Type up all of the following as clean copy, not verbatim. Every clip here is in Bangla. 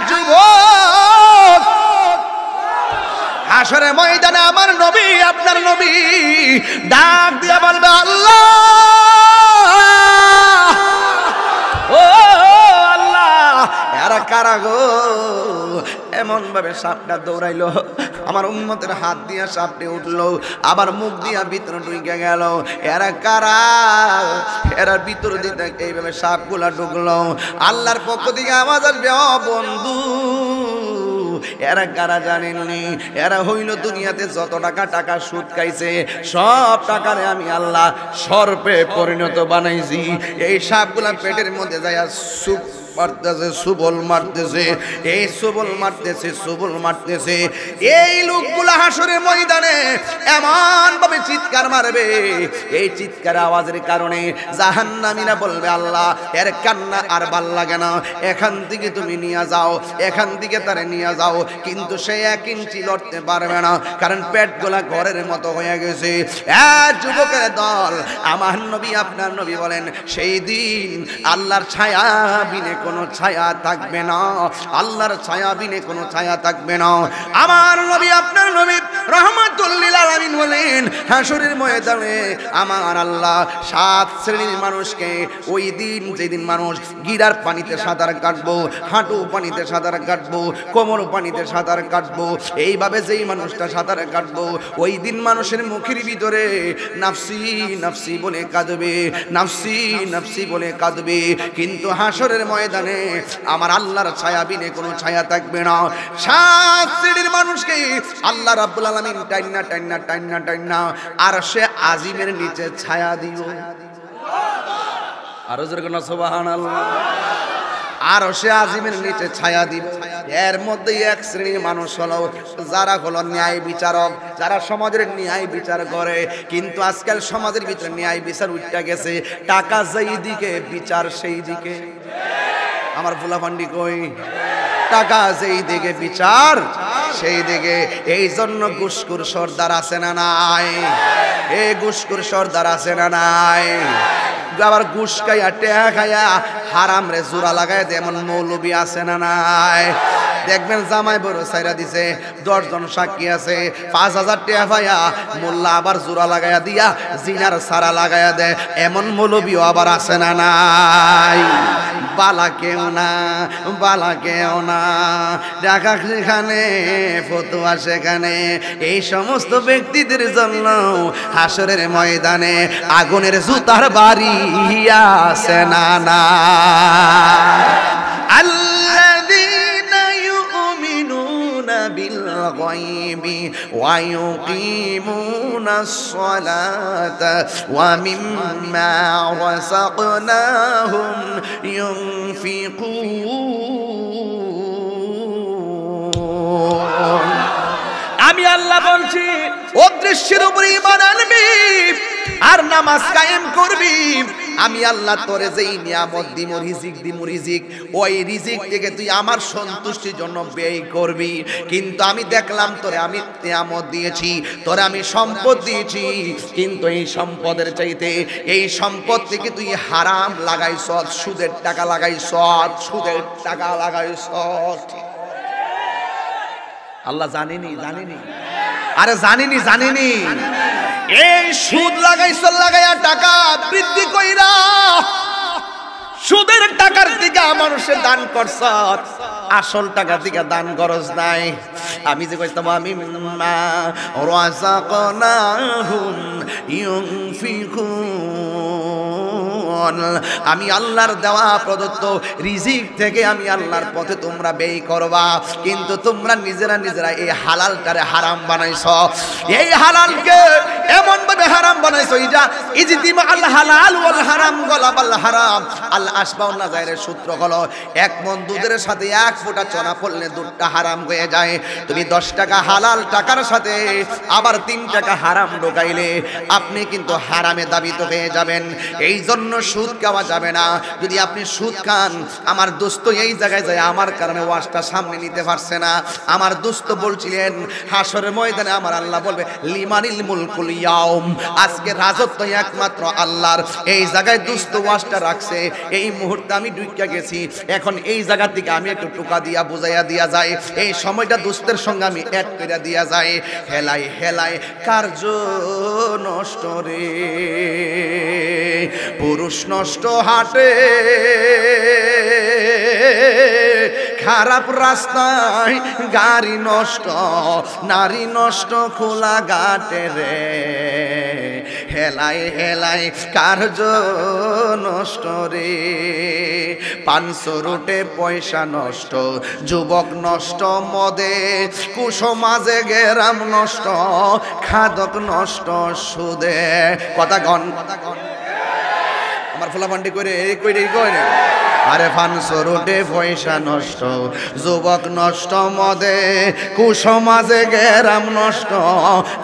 যুবক, হাসরের ময়দানে আমার নবী, আপনার নবী ডাক দিয়ে বলবে, আল্লাহ, ও আল্লাহ, এরা কারা গো? এমন ভাবে সাপটা দৌড়াইলো, আমার উম্মতের হাত দিয়া সাপটি উঠলো, আবার মুখ দিয়া ভিতরে ঢুকে গেল। এরা কারা? এরা ভিতর দিতে এইভাবে সাপগুলা ঢুকলো। আল্লাহর পক্ষ থেকে আওয়াজ আসবে, ও বন্ধু, এরা কারা জানেননি? এরা হইল দুনিয়াতে যত টাকা সুদ খাইছে, সব টাকারে আমি আল্লাহ সর্পে পরিণত বানাইছি। এই সাপগুলা পেটের মধ্যে যায় সুপ মারতেছে, সুবল মারতেছে, এই সুবল মারতেছে, সুবল মারতেছে। এই লোকগুলা হাসরের ময়দানে এমন ভাবে চিৎকার মারবে, এই চিৎকার আওয়াজের কারণে জাহান্নামীরা বলবে, আল্লাহ, এর কান্না আর ভাল লাগে না, এখান থেকে তুমি নিয়ে যাও, এখান থেকে তারে নিয়ে যাও। কিন্তু সে 1 ইঞ্চি লড়তে পারবে না, কারণ পেটগুলা ঘরের মতো হয়ে গেছে। যুবকের দল, আমার নবী, আপনার নবী বলেন, সেই দিন আল্লাহর ছায়া বিনে কোনো ছায়া থাকবে না, আল্লাহর ছায়া বিনে কোনো ছায়া থাকবে না। আমার নবী, আপনার নবী রাহমাতুল লিল আলামিন বলেন, হাসরের ময়দানে আমার আল্লাহ 7 শ্রেণীর মানুষকে ওই দিন, যেদিন মানুষ গিরার পানিতে সাঁতার কাটবো, হাঁটু পানিতে সাঁতার কাটবো, কোমর পানিতে সাঁতার কাটবো, এইভাবে যেই মানুষটা সাঁতার কাটবো, ওই দিন মানুষের মুখের ভিতরে নাফসি নাফসি বলে কাঁদবে, নাফসি নাফসি বলে কাঁদবে। কিন্তু হাসরের ময়দানে আমার আল্লাহর ছায়া বিনে কোনো ছায়া থাকবে না। 7 শ্রেণীর মানুষকে আল্লাহ রাব্বুল আলামিন টাইনা টাইনা টাইনা টাইনা আরশে আজিমের নিচে ছায়া দিও। আরো জোরে কোন সুবহানাল্লাহ। আরশে আজিমের নিচে ছায়া দিবে। এর মধ্যে 1 শ্রেণীর মানুষ হলো যারা হলো ন্যায় বিচারক, যারা সমাজের ন্যায় বিচার করে। কিন্তু আজকাল সমাজের ভিতরে ন্যায় বিচার উঠে গেছে, টাকা যেই দিকে বিচার সেই দিকে। আমার ফুলাফান্ডি কই? টাকা যেই দিকে বিচার সেই দিকে। এই জন্য ঘুষখোর সর্দার আছে না নাই? এই ঘুষখোর সর্দার আছে না নাই? আবার ঘুষ খাইয়া টেহা খাইয়া হারাম রে জোড়া লাগায় এমন মৌলবি আছে না নাই? দেখবেন জামাই বড় সাইরা দিছে, 10 জন সাক্ষী আছে, 5000 টাকা পাইয়া মোল্লা আবার জোড়া লাগাইয়া দিয়া জিনার সারা লাগাইয়া দেয়, এমন মৌলবিও আবার আছে না নাই? বালা কেউ না, বালা কেউ না, টাকা সেখানে, ফতুয়া সেখানে। এই সমস্ত ব্যক্তিদের জন্য হাসরের ময়দানে আগুনের জুতার বাড়ি আছে না না? بالغيب ويقيمون الصلاة ومما رزقناهم ينفقون। আমি আল্লাহ বলছি, অদৃশ্যের উপরে ঈমান আনবি আর নামাজ কায়েম করবি, আমি আল্লাহ তোরে যেই নিয়ামত দিমু, রিজিক দিমু, রিজিক, ওই রিজিক থেকে তুই আমার সন্তুষ্টির জন্য ব্যয় করবি। কিন্তু আমি দেখলাম তোরে আমি নিয়ামত দিয়েছি, তোরে আমি সম্পদ দিয়েছি, কিন্তু এই সম্পদের চাইতে এই সম্পদ থেকে তুই হারাম লাগাইছ, সুদের টাকা লাগাইছ, সুদের টাকা লাগাইছ। আল্লাহ জানেনি, জানেনি, আরে জানেনি, জানেনি। এই সুদ লাগাইছ, লাগাইয়া টাকা বৃদ্ধি কইরা সুদের টাকার দিকে মানুষের দান করছ, আসল টাকা দিকে দান করস নাই। আমি যে কইতাম, আমি মা রাযাকনাহুম ইউনফিকুন, আমি আল্লাহর দেওয়া প্রদত্ত রিজিক থেকে আমি আল্লাহর পথে তোমরা ব্যয় করবা, কিন্তু তোমরা নিজেরা নিজেরা এই হালালটারে হারাম বানাইছ। এই হালালকে এমন ভাবে হারাম বানাইছো, ইজতিমা আল হালাল ওয়াল হারাম গলাবাল হারাম। আল আসবাউন নাজাইরের সূত্র হলো, 1 মণ দুধের সাথে 1 ফোঁটা চনা পড়লে দুধটা হারাম হয়ে যায়। তুমি 10 টাকা হালাল টাকার সাথে আবার 3 টাকা হারাম ঢোকাইলে আপনি কিন্তু হারামে দাবিত হয়ে যাবেন। এই জন্য সুদ খাওয়া যাবে না। যদি আপনি সুদ খান, আমার দোস্ত এই জায়গায় যায় আমার কারণে ওয়াজটা সামনে নিতে পারছে না। আমার দোস্ত বলছিলেন হাসরের ময়দানে আমার আল্লাহ বলবে লিমানিল মুলকুল ইয়াউম, আজকে রাজত্ব একমাত্র আল্লাহর। এই জায়গায় দোস্ত ওয়াজটা রাখছে, এই মুহূর্তে আমি ঢুকে গেছি, এখন এই জায়গা থেকে আমি একটু টোকা দিয়া বুঝাইয়া দিয়া যায়, এই সময়টা দোস্তের সঙ্গে আমি এক করে দিয়া যায়। হেলাই হেলাই কার্য নষ্ট রে, পুরুষ নষ্ট হাটে, খারাপ রাস্তায় গাড়ি নষ্ট, নারী নষ্ট খোলা ঘাটে রে, হেলাই হেলাই কার্য নষ্ট রে। 500 রুটে পয়সা নষ্ট, যুবক নষ্ট মদে, কুসমাজে গেরাম নষ্ট, খাদক নষ্ট সুদে। কথা গন আমার ফোলাফান্ডি করে কই আরে 500 রুটে পয়সা নষ্ট, যুবক নষ্ট মদে, কুসমাজে গেরাম নষ্ট,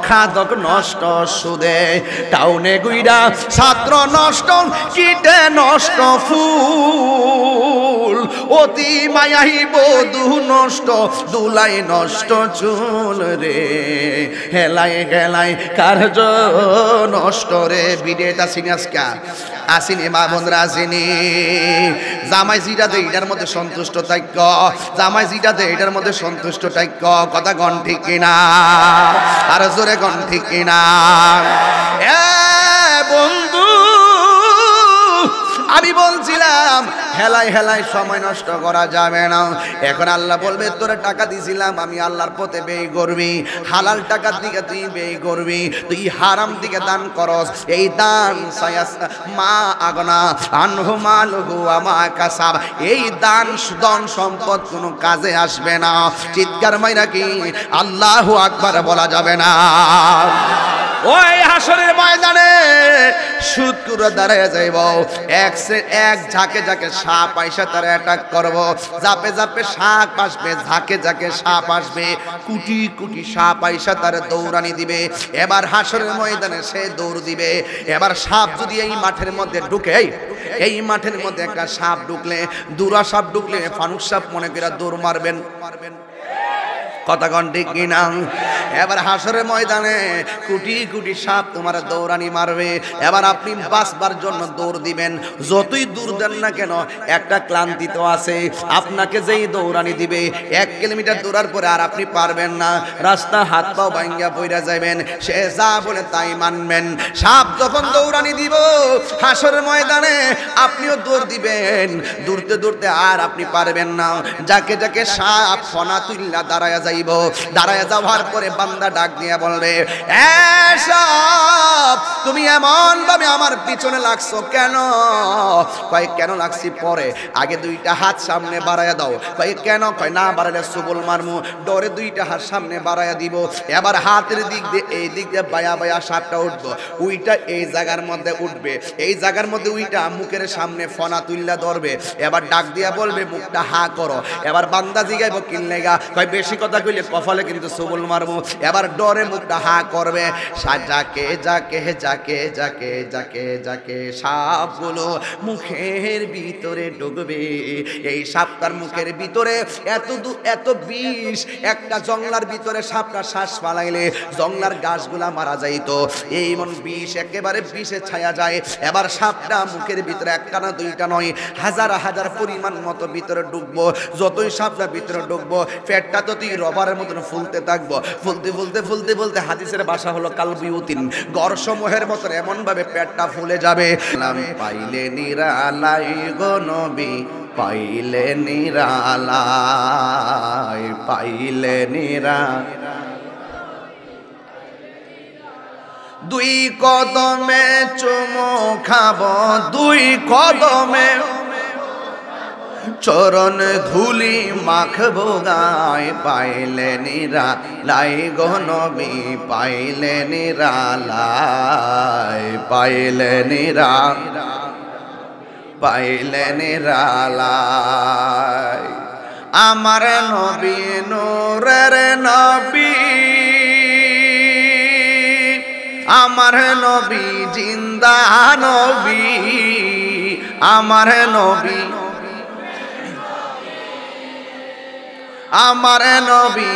খাদক নষ্ট সুদে। টাউনে গুইডা ছাত্র নষ্ট, কিটে নষ্ট ফুল, অতি মায়াহি বধূ নষ্ট, দুলাই নষ্ট চুল রে, হেলাই হেলাই কার্য নষ্ট রে। বিডেটা সিনাসকা আসিনি মা বন্ধুরা, আসিনি। জামাই জিটা দে এটার মধ্যে সন্তুষ্ট থাক, জামাই জিটা দে এটার মধ্যে সন্তুষ্ট থাক। কথা গণ ঠিক কিনা, আর জোরে গণ ঠিক কিনা। এ বন্ধু আমি বলছিলাম হেলাই হেলাই সময় নষ্ট করা যাবে না। এখন আল্লাহ বলবে তোরে টাকা দিছিলাম আমি আল্লাহর পথে ব্যয় করবি, হালাল টাকার দিকে তুই ব্যয় করবি, তুই হারাম দিকে দান করস। এই দান মা আগনা আনহু মালহু আমা কাসাব, এই দান ধন সম্পদ কোনো কাজে আসবে না। চিৎকার মাইরা কি আল্লাহু আকবার বলা যাবে না? ওই হাসরের ময়দানে সুদ করে দাঁড়ায় যাইব, এক ঝাঁকে ঝাঁকে সাপ আইসা তারা অ্যাটাক করব, জাপে জাপে সাপ আসবে, ঝাঁকে ঝাঁকে সাপ আসবে, কোটি কোটি সাপ আইসা তারা দৌড়ানি দিবে। এবার হাসরের ময়দানে সে দৌড় দিবে। এবার সাপ যদি এই মাঠের মধ্যে ঢুকে, এই মাঠের মধ্যে একটা সাপ ঢুকলে, দুরা সাপ ঢুকলে ফানুক সাপ মনে করে দৌড় মারবেন। কথা কন ঠিক কিনা? এবার হাসরের ময়দানে কোটি কোটি সাপ তোমার দৌড়ানি মারবে। এবার আপনি বাঁচবার জন্য দৌড় দিবেন, যতই দূর দেন না কেন একটা ক্লান্তি তো আছে। আপনাকে যেই দৌড়ানি দিবে 1 কিলোমিটার দৌড়ার পরে আর আপনি পারবেন না, রাস্তা হাত পাও ভাঙ্গা পইরা যাবেন, সে যা বলে তাই মানবেন। সাপ যখন দৌড়ানি দিব হাসরের ময়দানে আপনিও দৌড় দিবেন, দৌড়তে দৌড়তে আর আপনি পারবেন না। যাকে যাকে সাপ ফনা তুল্লা দাঁড়ায়া যাইব, দাঁড়ায়া যাওয়ার পরে বান্দা ডাক দিয়া বলবে সাপ তুমি এমন ভাবে আমার পিছনে লাগছো কেন? কয় কেন লাগছি পরে, আগে 2টা হাত সামনে বাড়ায়া দাও। কয় কেন? কয় না বাড়ালে সুবল মারমু, ডরে 2টা হাত সামনে বাড়ায়া দিব। এবার হাতের দিক দিয়ে এই দিক দিয়ে বায়া বায়া সাপটা উঠবো, উইটা এই জায়গার মধ্যে উঠবে, এই জায়গার মধ্যে উইটা মুখের সামনে ফনা তুল্লা ধরবে। এবার ডাক দিয়া বলবে মুখটা হা করো। এবার বান্দা জিগাইব কিনলেগা, কয় বেশি কথা কইলে কপালে কিন্তু সুবল মারমু। এবার ডরে মুখটা হা করবে। যাকে যাকে যাকে যাকে যাকে যাকে সাপগুলো মুখের ভিতরে ঢুকবে, এই সাপটার মুখের ভিতরে এত বিষ, একটা জংলার ভিতরে সাপটা শ্বাস ফালাইলে জংলার গাছগুলা মারা যাইতো, এই মন বিষ একেবারে বিষে ছায়া যায়। এবার সাপটা মুখের ভিতরে একটা না 2টা নয়, হাজার হাজার পরিমাণ মতো ভিতরে ঢুকবো। যতই সাপটা ভিতরে ঢুকবো পেটটা তো তুই রবারের মতন ফুলতে থাকবো, ফুলতে ফুলতে ফুলতে ফুলতে হাদিসের ভাষা হলো কালবিউতিন, গরসমহের মতন এমন ভাবে পেটটা ফুলে যাবে। পাইলে নিরালাই গো নবী, পাইলে নিরালাই, পাইলে নিরা 2 কদমে চুমো খাবো, 2 কদমে চরণ ধুলি মাখবো গায়, পাইলে নিরালাই গো নবী, পাইলে নিরালাই, পাইলে পাইলে নিরালাই। আমার নবী নূরের নবী, আমার নবী জিন্দা নবী, আমার নবী, আমার নবী,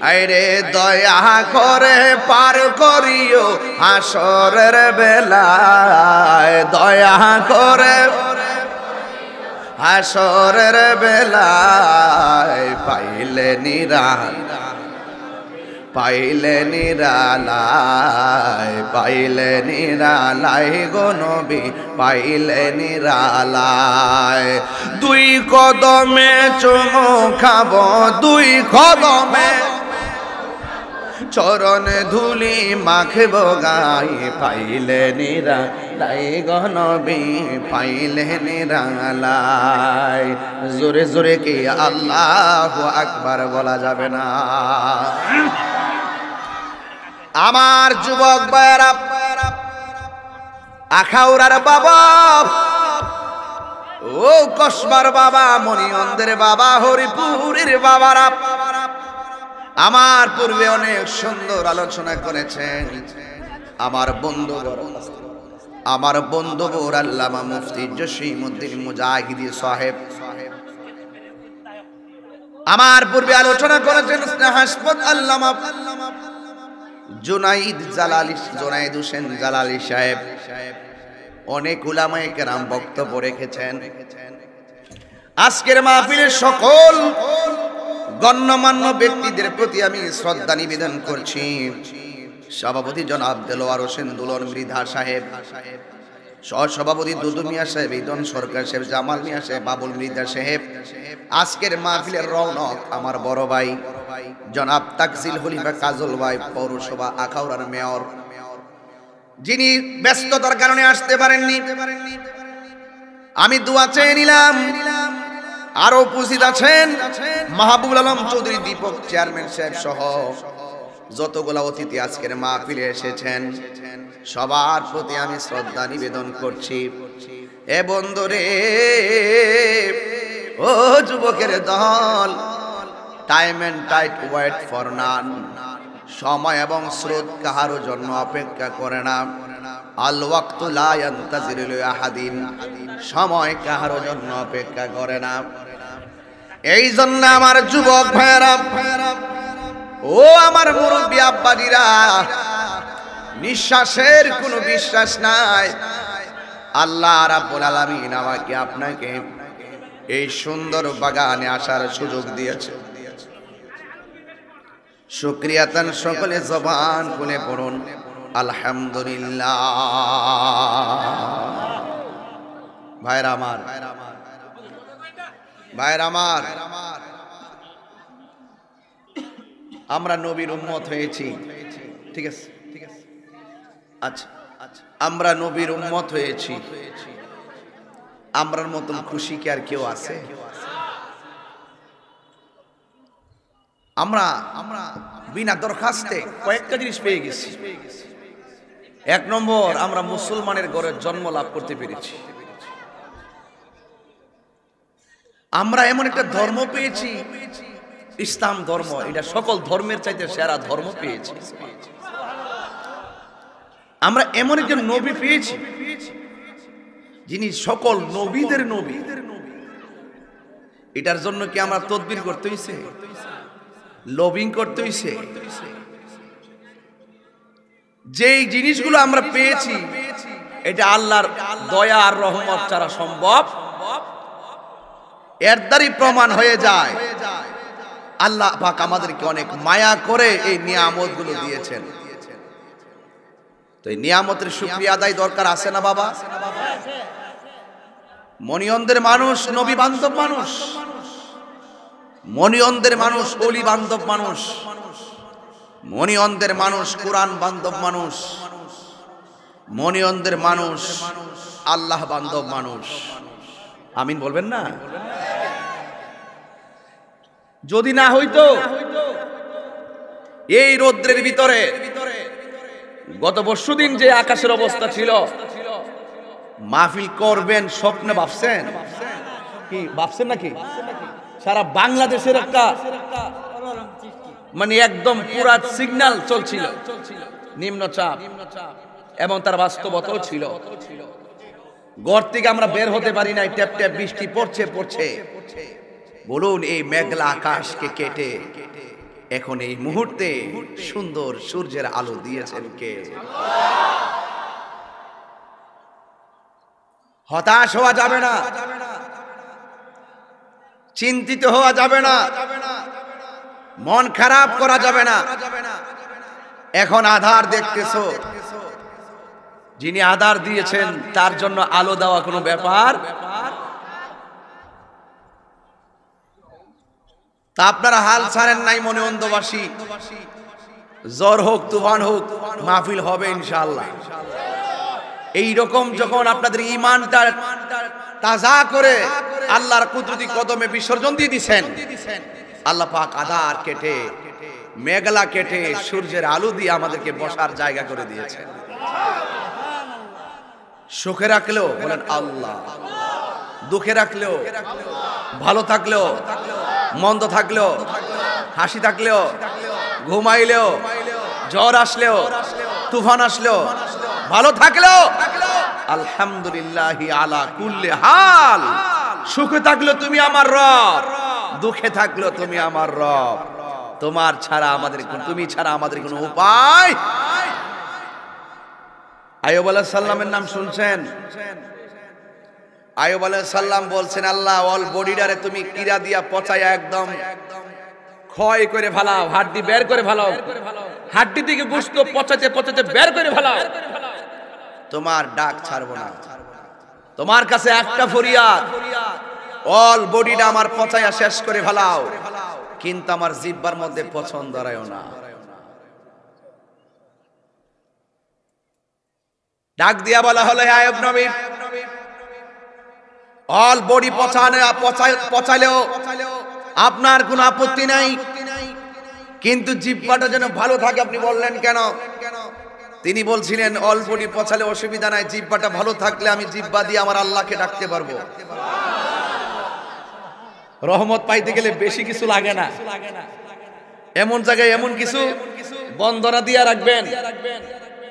আইরে দয়া করে পার করিও হাসরের বেলায়, দয়া করে হাসরের বেলায়, পাইলে নিরাল, পাইলে নিরালায়, পাইলে নিরালায় গো নবী, পাইলে নিরালায়। দুই কদমে চুমু খাবো, দুই কদমে চরণ ধুলি মাখব গায়ে, পাইলে নিরালায় গো নবী, পাইলে নিরালায়। জোরে জোরে কি আল্লাহু আকবার বলা যাবে না? আমার যুবক ভাইরা, আখাউড়ার বাবা, ও কসবার বাবা, মনিয়ন্দের বাবা, হরিপুরের বাবারা আমার পূর্বে অনেক সুন্দর আলোচনা করেছেন। আমার বন্ধু, আমার বন্ধু আল্লামা মুফতি জসিমউদ্দিন মুজাহিদি সাহেব আমার পূর্বে আলোচনা করেছেন। স্নেহাস্পদ আল্লামা জুনাইদ হোসেন জালালি সাহেব অনেক উলামায়ে কেরাম বক্তব্য রেখেছেন। আজকের মাহফিলের সকল গণ্যমান্য ব্যক্তিদের প্রতি আমি শ্রদ্ধা নিবেদন করছি। সভাপতি জনাব দেলোয়ার হোসেন দুলন মৃধা সাহেব, সহসভাপতি দুদু মিয়া সাহেব, ইদন সরকার সাহেব, জামাল মিয়া সাহেব, বাবুল মৃধা সাহেব, আজকের মাহফিলের রৌনক আমার বড় ভাই জনাব তাকজিল খলিফা কাজল ভাই, পৌরসভা আখাউড়ার মেয়র, যিনি ব্যস্ততার কারণে আসতে পারেননি। আমি দোয়া চেয়ে নিলাম। আরো উপস্থিত আছেন মাহবুবুল আলম চৌধুরী দীপক চেয়ারম্যান সাহেব সহ যতগুলা অতিথি আজকের মাহফিলে এসেছেন, সবার প্রতি আমি শ্রদ্ধা নিবেদন করছি। এ বন্ধুরে, ও যুবকের দল, time and tide wait for none, সময় এবং স্রোত কাহারও জন্য অপেক্ষা করে না। আল ওয়াক্তু লা ইয়ান্তাজিরু লি আহাদিন, সময় কাহারও জন্য অপেক্ষা করে না। এই জন্য আমার যুবক ভাইরা, ও আমার মুরব্বী আব্বাজিরা, নিঃশ্বাসের কোনো বিশ্বাস নাই। আল্লাহ রাব্বুল আলামিন আমাকে আপনাকে এই সুন্দর বাগানে আসার সুযোগ দিয়েছে। শুকরিয়াতান সকলে জবান খুলে পড়ুন আলহামদুলিল্লাহ। ভাইরা আমার, ভাইরা আমার, আমরা নবীর উম্মত হয়েছি, ঠিক আছে? আচ্ছা, আমরা নবীর উম্মত হয়েছি, আমরার মতন খুশি কি আর কেউ আছে? আমরা বিনা দরখাস্তে কয়েকটা জিনিস পেয়ে গেছি। এক নম্বর, আমরা মুসলমানের ঘরে জন্ম লাভ করতে পেরেছি। আমরা এমন একটা ধর্ম পেয়েছি, ইসলাম ধর্ম, এটা সকল ধর্মের চাইতে সেরা ধর্ম পেয়েছি। আমরা এমন একজন নবী পেয়েছি যিনি সকল নবীদের নবী। এটার জন্য কি আমরা তদবির করতে হইছে, লবিং করতে হইছে? যেই জিনিসগুলো আমরা পেয়েছি, এটা আল্লাহর দয়া আর রহমত ছাড়া সম্ভব। এর দ্বারাই প্রমাণ হয়ে যায় আল্লাহ পাক আমাদেরকে অনেক মায়া করে এই নিয়ামতগুলো দিয়েছেন। তো এই নিয়ামতের শুকরিয়া আদায় দরকার আছে না বাবা? মনিয়ন্দের মানুষ নবী বান্ধব মানুষ, মনিয়ন্দের মানুষ ওলি বান্ধব মানুষ, মনিয়ন্দের মানুষ কোরআন বান্ধব মানুষ, মনিয়ন্দের মানুষ আল্লাহ বান্ধব মানুষ। আমিন বলবেন না? যদি না হইতো এই রৌদ্রের ভিতরে গত পরশুদিন যে আকাশের অবস্থা ছিল, মাহফিল করবেন স্বপ্নে ভাবছেন? কি ভাবছেন নাকি? সারা বাংলাদেশের একটা মানে একদম পুরা সিগন্যাল চলছিল, নিম্নচাপ, এবং তার বাস্তবতাও ছিল। ঘর থেকে আমরা বের হতে পারি নাই, ট্যাপ ট্যাপ বৃষ্টি পড়ছে। বলুন এই মেঘলা আকাশকে কেটে এখন এই মুহূর্তে সুন্দর সূর্যের আলো দিয়েছেন কে? হতাশ হওয়া যাবে না, চিন্তিত হওয়া যাবে না, মন খারাপ করা যাবে না। এখন আধার দেখতেছো, যিনি আধার দিয়েছেন তার জন্য আলো দেওয়া কোনো ব্যাপার। তা আপনারা হাল ছাড়েন নাই মনে অন্ধবাসী, জ্বর হোক তুফান হোক মাহফিল হবে ইনশাআল্লাহ। এইরকম যখন আপনাদের ঈমানটা তাজা করে আল্লাহর কুদরতি কদমে বিসর্জন দিয়ে দিছেন, আল্লাহ পাক আধার কেটে মেঘলা কেটে সূর্যের আলো দিয়ে আমাদেরকে বসার জায়গা করে দিয়েছেন। সুখে রাখলেও বলেন আল্লাহ, দুঃখে রাখলেও, ভালো থাকলেও, মন্দ থাকলেও, হাসি থাকলেও, ঘুমাইলেও, জ্বর আসলেও, তুফান আসলেও, ভালো থাকলেও আলহামদুলিল্লাহি আলা কুল্লি হাল। সুখে থাকলেও তুমি আমার রব, দুঃখে থাকলেও তুমি আমার রব। তোমার ছাড়া আমাদের, তুমি ছাড়া আমাদের কোনো উপায়। আইয়ুব আলাইহিস সালামের নাম শুনছেন? আইয়ুব আলাইহিস সালাম বলছেন, আল্লাহ অল বডিটারে তুমি কিরা দিয়া পচায়া একদম ক্ষয় করে ফেলাও, হাড্ডি বের করে ফেলাও, হাড্ডি থেকে গোশত পচাতে পচাতে বের করে ফেলাও, তোমার ডাক ছাড়বো না। তোমার কাছে একটা ফরিয়াদ, অল বডিটা আমার পচায়া শেষ করে ফেলাও, কিন্তু আমার জিহ্বার মধ্যে পছন্দ রায়ও না। ডাক দিয়া বলা হলো, হে আইয়ুব নবী, অল বডি পচাইলেও আপনার কোনো আপত্তি নাই, কিন্তু জিহ্বাটা যেন ভালো থাকে। আপনি বললেন কেন? তিনি বলছিলেন অল বডি পচালে অসুবিধা নাই, জিহ্বাটা ভালো থাকলে আমি জিহ্বা দিয়ে আমার আল্লাহকে ডাকতে পারবো। রহমত পাইতে গেলে বেশি কিছু লাগে না, এমন জায়গায় এমন কিছু বন্দনা দিয়া রাখবেন,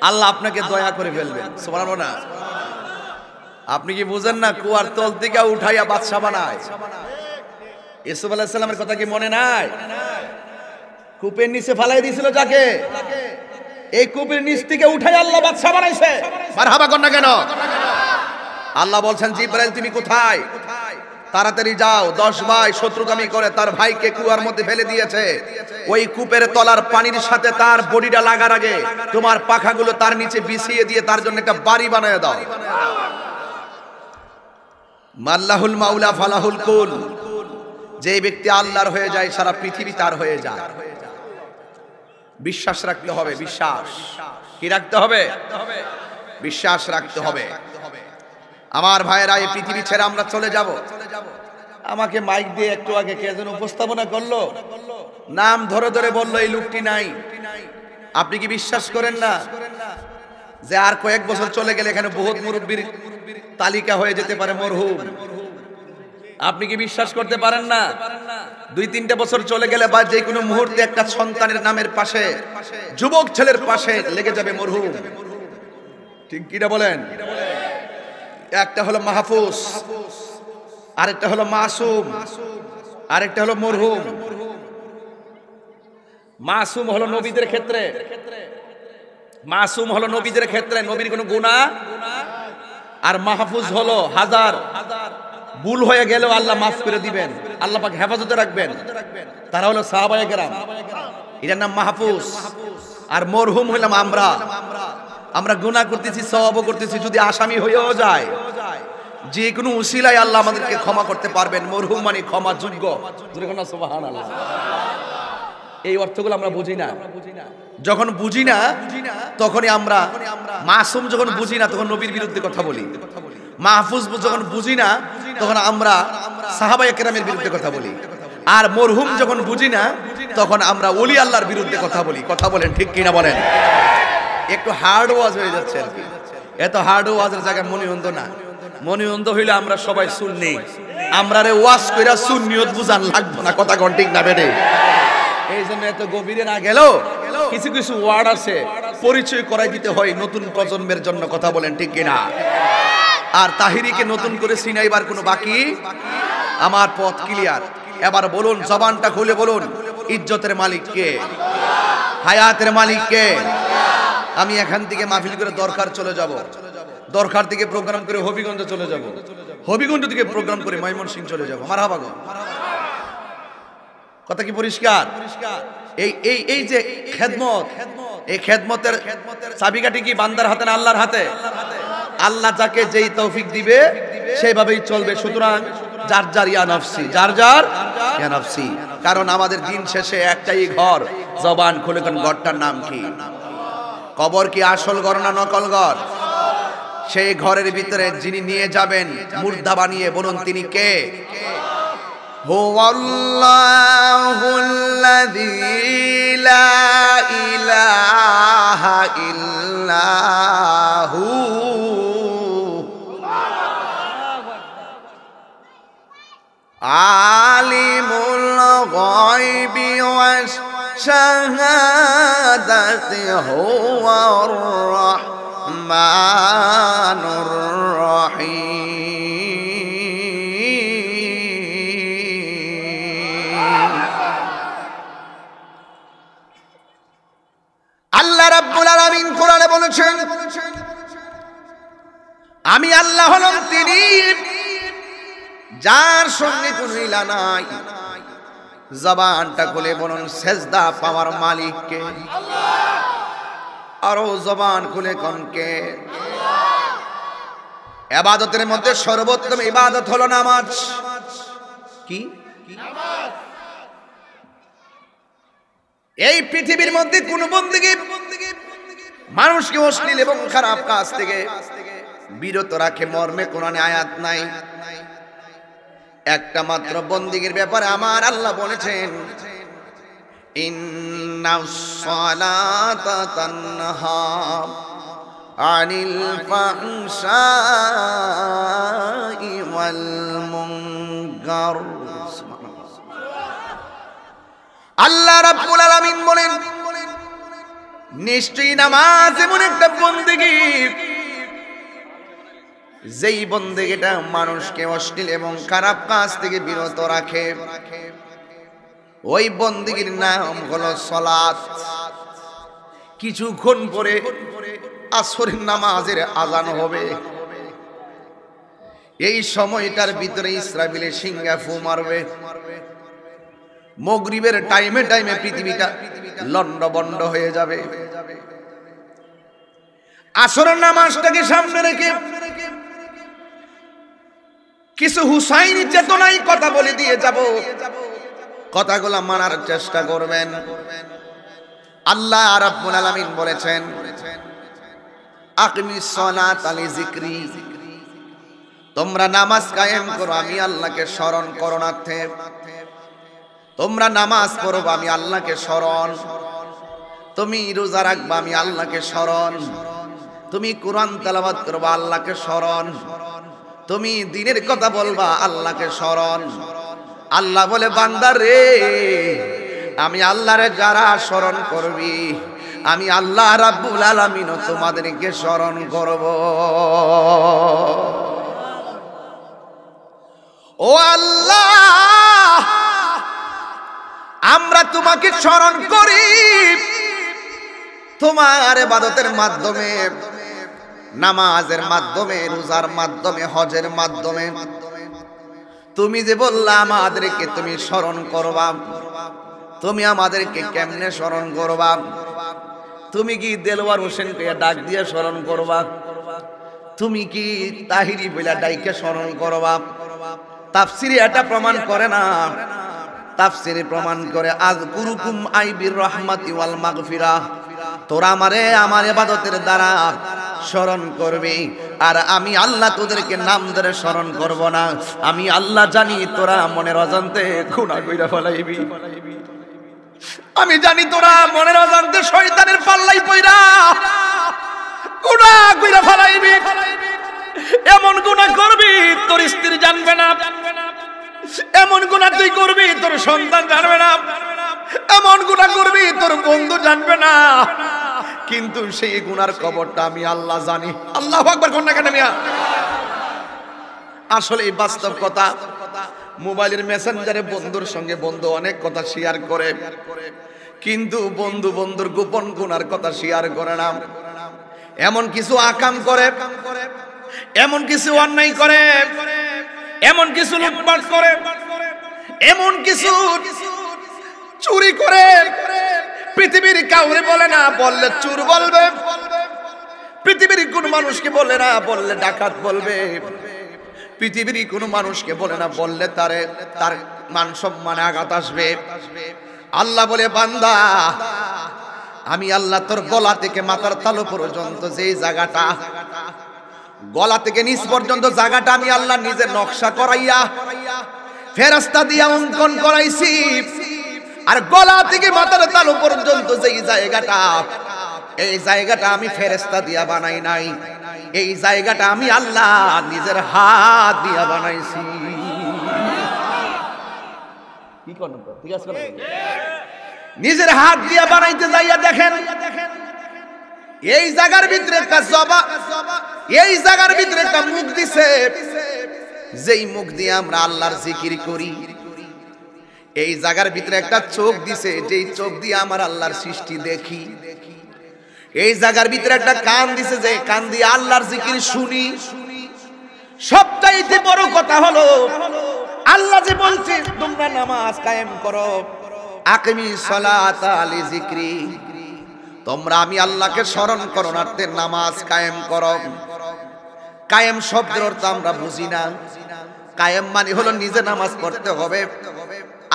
আল্লাহ আপনাকে দয়া করে ফেলবেন। সুবহানাল্লাহ। আপনি কি বুঝেন না? কুয়ার তল থেকে উঠাইয়া বাদশা বানায়। ইউসুফ আলাইহিস সালামের কথা কি মনে নাই? কূপের নিচে ফালাই দিয়েছিল যাকে, এই কূপের নিচ থেকে উঠাই আল্লাহ বাদশা বানাইছে। মারহাবা কর না কেন? আল্লাহ বলছেন, জিবরাইল তুমি কোথায়? তাড়াতাড়ি যাও, 10 ভাই শত্রুকামী করে তার ভাইকে কুয়ার মধ্যে ফেলে দিয়েছে। ওই কূপের তলার পানির সাথে তার বডিটা লাগার আগে তোমার পাখাগুলো তার নিচে বিছিয়ে দিয়ে তার জন্য একটা বাড়ি বানায় দাও। মাল্লাহুল মাওলা ফালাহুল কুল। যে ব্যক্তি আল্লাহর হয়ে যায় সারা পৃথিবী তার হয়ে যায়। বিশ্বাস রাখতে হবে। বিশ্বাস কি রাখতে হবে? বিশ্বাস রাখতে হবে। আমার ভাইয়েরা, এই পৃথিবী ছেড়ে আমরা চলে যাব। আমাকে মাইক দিয়ে একটু আগে কে যেন উপস্থাপনা করলো, নাম ধরে ধরে বললো এই লোকটি নাই। আপনি কি বিশ্বাস করেন না যে আর কয়েক বছর চলে গেলে এখানে বহুত মুরব্বীর তালিকা হয়ে যেতে পারে মরহুম? আপনি কি বিশ্বাস করতে পারেন না 2-3টা বছর চলে গেলে বা যে কোনো মুহূর্তে একটা সন্তানের নামের পাশে, যুবক ছেলের পাশে লেগে যাবে মরহুম? ঠিক কিনা বলেন? একটা হলো মাহফুজ, আরেকটা হলো মাসুম, আরেকটা হলো মরহুম। মাসুম হলো নবীদের ক্ষেত্রে, মাসুম হলো নবীদের ক্ষেত্রে, নবীর কোনো গুনাহ। আর মাহফুজ হলো হাজার ভুল হয়ে গেলেও আল্লাহ মাফ করে দিবেন, আল্লাহ পাক হেফাজতে রাখবেন। তারা হলো সাহাবায়ে কেরাম, এটার নাম মাহফুজ। আর মরহুম হইলাম আমরা। আমরা গুনাহ করতেছি, সওয়াবও করতেছি, যদি আসামি হয়েও যায় যে কোনো উসিলায় আল্লাহ আমাদেরকে ক্ষমা করতে পারবেন। মরহুম মানে ক্ষমা যোগ্য। সুবহানাল্লাহ। এই অর্থগুলো আমরা বুঝি না। যখন বুঝি না তখনই আমরা, মাসুম যখন বুঝি না তখন নবীর বিরুদ্ধে কথা বলি, মাহফুজ যখন বুঝি না তখন আমরা সাহাবায়ে কেরামের বিরুদ্ধে কথা বলি, আর মরহুম যখন বুঝি না তখন আমরা ওলি আল্লাহর বিরুদ্ধে কথা বলি। কথা বলেন ঠিক কিনা বলেন? একটু হার্ড ওয়াজ হয়ে যাচ্ছে আর কি। এত হার্ড ওয়াজের জায়গায় মনিবন্ধ না। মনিবন্ধ হইলে আমরা সবাই সুন্নি, আমরা রে ওয়াজ কইরা সুন্নিয়ত বুঝান লাগবে না। কথা কোন ঠিক না বেড়ে? এই জন্য এত গভীরে না গেলেও কিছু কিছু ওয়ার্ড আছে পরিচয় করাই দিতে হয় নতুন প্রজন্মের জন্য, কথা বলেন ঠিক কিনা? আর তাহিরিকে নতুন করে চিনাইবার কোনো বাকি? আমার পথ ক্লিয়ার। এবার বলুন, জবানটা খুলে বলুন, ইজ্জতের মালিক কে? হায়াতের মালিক কে? আমি এখান থেকে মাহফিল করে দরকার চলে যাব, দরকার থেকে প্রোগ্রাম করে হবিগঞ্জে চলে যাব, হবিগঞ্জ থেকে প্রোগ্রাম করে ময়মনসিংহ চলে যাব। মারহাবা গো। কথা কি পরিষ্কার? এই যে খেদমত, এই খেদমতের চাবিকাঠি কি বান্দার হাতে না আল্লাহর হাতে? আল্লাহ যাকে যেই তৌফিক দিবে সেইভাবেই চলবে। সুতরাং যার যার ইয়া নফসি, যার যার ইয়া নফসি। কারণ আমাদের দিন শেষে একটাই ঘর, জবান খুলে কোন ঘরটার নাম কি? কবর কি আসল ঘর না নকল ঘর? সেই ঘরের ভিতরে যিনি নিয়ে যাবেন মুর্দা বানিয়ে, বলুন তিনি কে? হুয়াল্লাহুল্লাযী লা ইলাহা ইল্লাহু। আলিমুল গায়বি ওয়াশ শাহাদাতি হুয়ার রাহমানুর রহিম। আল্লাহ রাব্বুল আলামিন কোরআনে বলেছেন, আমি আল্লাহ হলাম তিনি যার সঙ্গে কোনো ইলা নাই। জবানটা খুলে বলুন, সেজদা পাওয়ার মালিক কে? আরো জবান খুলে কোন কে? ইবাদতের মধ্যে সর্বোত্তম ইবাদত হলো নামাজ। কি? এই পৃথিবীর মধ্যে কোন বন্দেগী মানুষকে অশ্লীল এবং খারাপ কাজ থেকে বিরত রাখে মর্মে কোরআনে আয়াত নাই। একটা মাত্র বন্দেগীর ব্যাপারে আমার আল্লাহ বলেছেন, ইন্নাস সালাতা তানহা আনিল ফাহশাই ওয়াল মুনকার। আল্লাহ রাব্বুল আলামিন বলেন, নিশ্চয়ই নামাজ এমন একটা বন্দেগী, যেই বন্দেগীটা মানুষকে অশ্লীল এবং খারাপ কাজ থেকে বিরত রাখে। ওই বন্দেগীর নাম হলো সালাত। কিছুক্ষণ পরে আসরের নামাজের আযান হবে। এই সময়টার ভিতরে ইসরাফিল সিংহা ফু মারবে। মাগরিবের টাইমে টাইমে পৃথিবীটা লন্ডভন্ড হয়ে যাবে। আসরের নামাজটাকে সামনে রেখে কিছু হুসাইনি চেতনায় কথা বলে দিয়ে যাব, কথাগুলো মানার চেষ্টা করবেন। আল্লাহ রাব্বুল আলামিন বলেছেন, আকিমিস সালাতা লিযিকরি, তোমরা নামাজ কায়েম করো আমি আল্লাহকে স্মরণ করণার্থে। তোমরা নামাজ পড়বা আমি আল্লাহকে স্মরণ, তুমি রোজা রাখবা আমি আল্লাহকে স্মরণ, তুমি কোরআন তেলাওয়াত করবা আল্লাহকে স্মরণ, তুমি দ্বীনের কথা বলবা আল্লাহকে স্মরণ। আল্লাহ বলে, বান্দা রে, আমি আল্লাহরে যারা স্মরণ করবি আমি আল্লাহ রাব্বুল আলামিনও তোমাদেরকে স্মরণ করব। ও আল্লাহ, আমরা তোমাকে স্মরণ করি তোমার ইবাদতের মাধ্যমে, নামাজের মাধ্যমে, রোজার মাধ্যমে, হজের মাধ্যমে। তুমি যে বললা আমাদেরকে তুমি স্মরণ করবা, তুমি আমাদেরকে কেমনে স্মরণ করবা? তুমি কি দেলওয়ার হোসেনকে ডাক দিয়ে স্মরণ করবা? তুমি কি তাহিরি বইলা ডাইকে স্মরণ করবা? তাফসিরে এটা প্রমাণ করে না, তাফসিরে প্রমাণ করে, আযকুরুকুম আইবির রাহমাতি ওয়াল মাগফিরা, তোরা আমারে আমার ইবাদতের দ্বারা স্মরণ করবি, আর আমি আল্লাহ তোদেরকে নাম ধরে স্মরণ করব না। আমি আল্লাহ জানি তোরা মনের অজান্তে গুনাহ কইরা ফেলাইবি, আমি জানি তোরা মনের অজান্তে শয়তানের পাল্লাই পইরা গুনাহ কইরা ফেলাইবি। এমন গুনাহ করবি তোর স্ত্রী জানবে না, এমন গুনাহ তুই করবি তোর সন্তান জানবে না, এমন গুনাহ করবি তোর বন্ধু জানবে না, কিন্তু সেই গুনার খবরটা আমি আল্লাহ জানি। আল্লাহু আকবার কোন না কেন মিয়া? আসলে এই বাস্তব কথা। মোবাইলের মেসেঞ্জারে বন্ধুর সঙ্গে বন্ধু অনেক কথা শেয়ার করে, কিন্তু বন্ধু বন্ধুর গোপন গুনার কথা শেয়ার করে না। এমন কিছু আকাম করে, এমন কিছু অন্যায় করে, এমন কিছু লুটপাট করে, এমন কিছু চুরি করে, পৃথিবীর কাউরে বলে না, বললে চোর বলবে, পৃথিবীর কোন মানুষকে বলে না, বললে ডাকাত বলবে, পৃথিবীর কোন মানুষকে বলে না, বললে তার মান সম্মানে আঘাত আসবে। আল্লাহ বলে, বান্দা আমি আল্লাহ তোর গলা থেকে মাথার তালু পর্যন্ত যেই জায়গাটা, গলা থেকে নিচ পর্যন্ত জায়গাটা আমি আল্লাহ নিজে নকশা করাইয়া ফেরেশতা দিয়া অঙ্কন করাইছি। আর গলা থেকে মাথার তালু পর্যন্ত যেই জায়গাটা, এই জায়গাটা আমি ফেরেশতা দিয়া বানাই নাই, এই জায়গাটা আমি আল্লাহ নিজের হাত দিয়া বানাইছি। কি করব? ঠিক আছে, নিজের হাত দিয়া বানাইতে যাইয়া দেখেন এই জায়গার ভিতরে একটা জবা, এই জায়গার ভিতরে একটা মুখ দিছে, যেই মুখ দিয়ে আমরা আল্লাহর জিকির করি। এই জায়গার ভিতরে একটা চোখ দিছে, যেই চোখ দিয়ে আমার আল্লাহর সৃষ্টি দেখি। এই জায়গার ভিতরে একটা কান দিছে, যে কান দিয়ে আল্লাহর জিকির শুনি। সবচাইতে বড় কথা হলো আল্লাহ যে বলছে তোমরা নামাজ কায়েম করো, আকিমিস সালাতা লিযিকরি, তোমরা আমি আল্লাহকে স্মরণ করো না, নামাজ কায়েম করো। কায়েম শব্দের অর্থ আমরা বুঝি না। কায়েম মানে হলো নিজে নামাজ পড়তে হবে,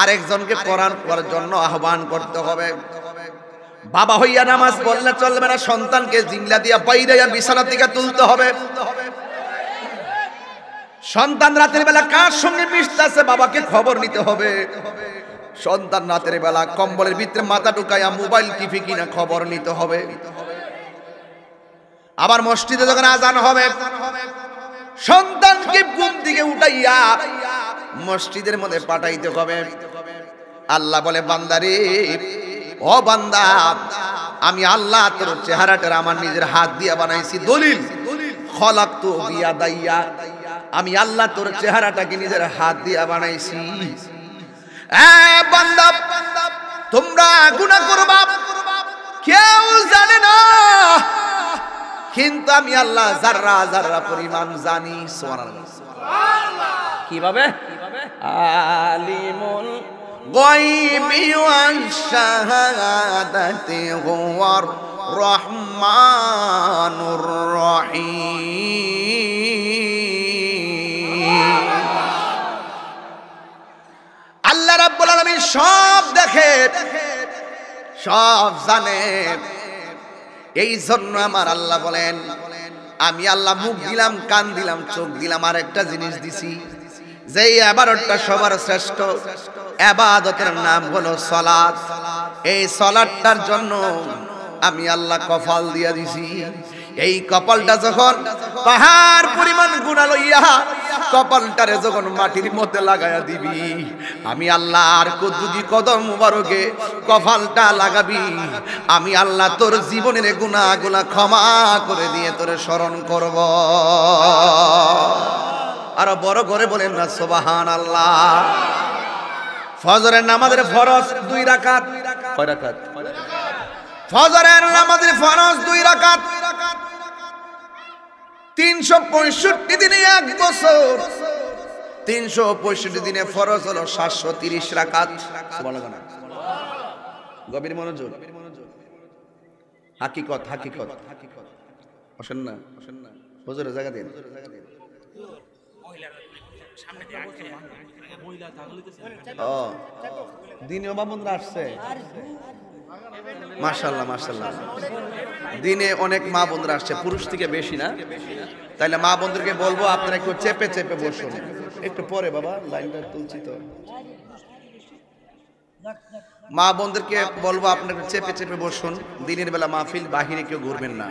আরেকজনকে পড়ার জন্য আহ্বান করতে হবে। বাবা হইয়া নামাজ পড়লে চলবে না, সন্তানকে জিংলা দিয়া বাইরে বিছানা থেকে তুলতে হবে। সন্তান রাতের বেলা কার সঙ্গে মিশতেছে বাবাকে খবর নিতে হবে। সন্তান রাতের বেলা কম্বলের ভিতরে মাথা ঢুকাইয়া মোবাইল টিভি কিনা খবর নিতে হবে। আবার মসজিদে যখন আজান হবে, সন্তানকে ঘুম থেকে উঠাইয়া মসজিদের মধ্যে পাঠাইতে হবে। আল্লাহ বলে, বান্দারে, ও বান্দা, আমি আল্লাহ তোর চেহারাটা আমার নিজের হাত দিয়ে বানাইছি। দলিল, খলাকতু বিয়াদাইয়া, আমি আল্লাহ তোর চেহারাটাকে নিজের হাত দিয়ে বানাইছি। বান্দা, তোমরা গুনাহ করবা, কেউ জানে না, কিন্তু আমি আল্লাহ যাররা যাররা পরিমাণ জানি। সুবহানাল্লাহ। কিভাবে? আলিমুল গায়বি ওয়াশ শাহাদাতি হুয়ার রহমানুর রহিম। আল্লাহ রাব্বুল আলামিন সব দেখে, সব জানে। এই জন্য আমার আল্লাহ বলেন, আমি আল্লাহ মুখ দিলাম, কান দিলাম, চোখ দিলাম, আর একটা জিনিস দিছি, যেই ইবাদতটা সবার শ্রেষ্ঠ ইবাদতের নাম হলো সালাত। এই সালাতটার জন্য আমি আল্লাহ কপাল দিয়া দিছি। এই কপালটা যখন পাহাড় পরিমাণ গুনাহ লইয়া কপালটারে যখন মাটির মধ্যে লাগায়া দিবি, আমি আল্লাহ আর দুটি কদম মুবারকে কপালটা লাগাবি, আমি আল্লাহ তোর জীবনের গুনাহগুলো ক্ষমা করে দিয়ে তোরে স্মরণ করব। আর বড় করে বলেন না সুবহানাল্লাহ। ফজরের নামাজের ফরজ 2 রাকাত। কয় রাকাত? ফজরের নামাজের ফরজ 2 রাকাত। 365 দিনে 1 বছর, 365 দিনে ফরজ হলো 730 রাকাত। সুবহানাল্লাহ। গভীর মনোযোগ। হাকিকত, হাকিকত, হাকিকত। বসেন না, বসেন না, হুজুরের জায়গা দেন। ও, দিনে মা বন্ধুরা আসছে, মাশাআল্লাহ মাশাআল্লাহ। দিনে অনেক মা বন্ধুরা আসছে, পুরুষ থেকে বেশি না। তাইলে মা বন্ধুকে বলবো আপনারা একটু চেপে চেপে বসুন। একটু পরে বাবা, লাইনটা তুলছি তো। মা বন্ধুকে বলবো আপনারা চেপে চেপে বসুন। দিনের বেলা মাহফিল, বাহিরে কেউ ঘুরবেন না।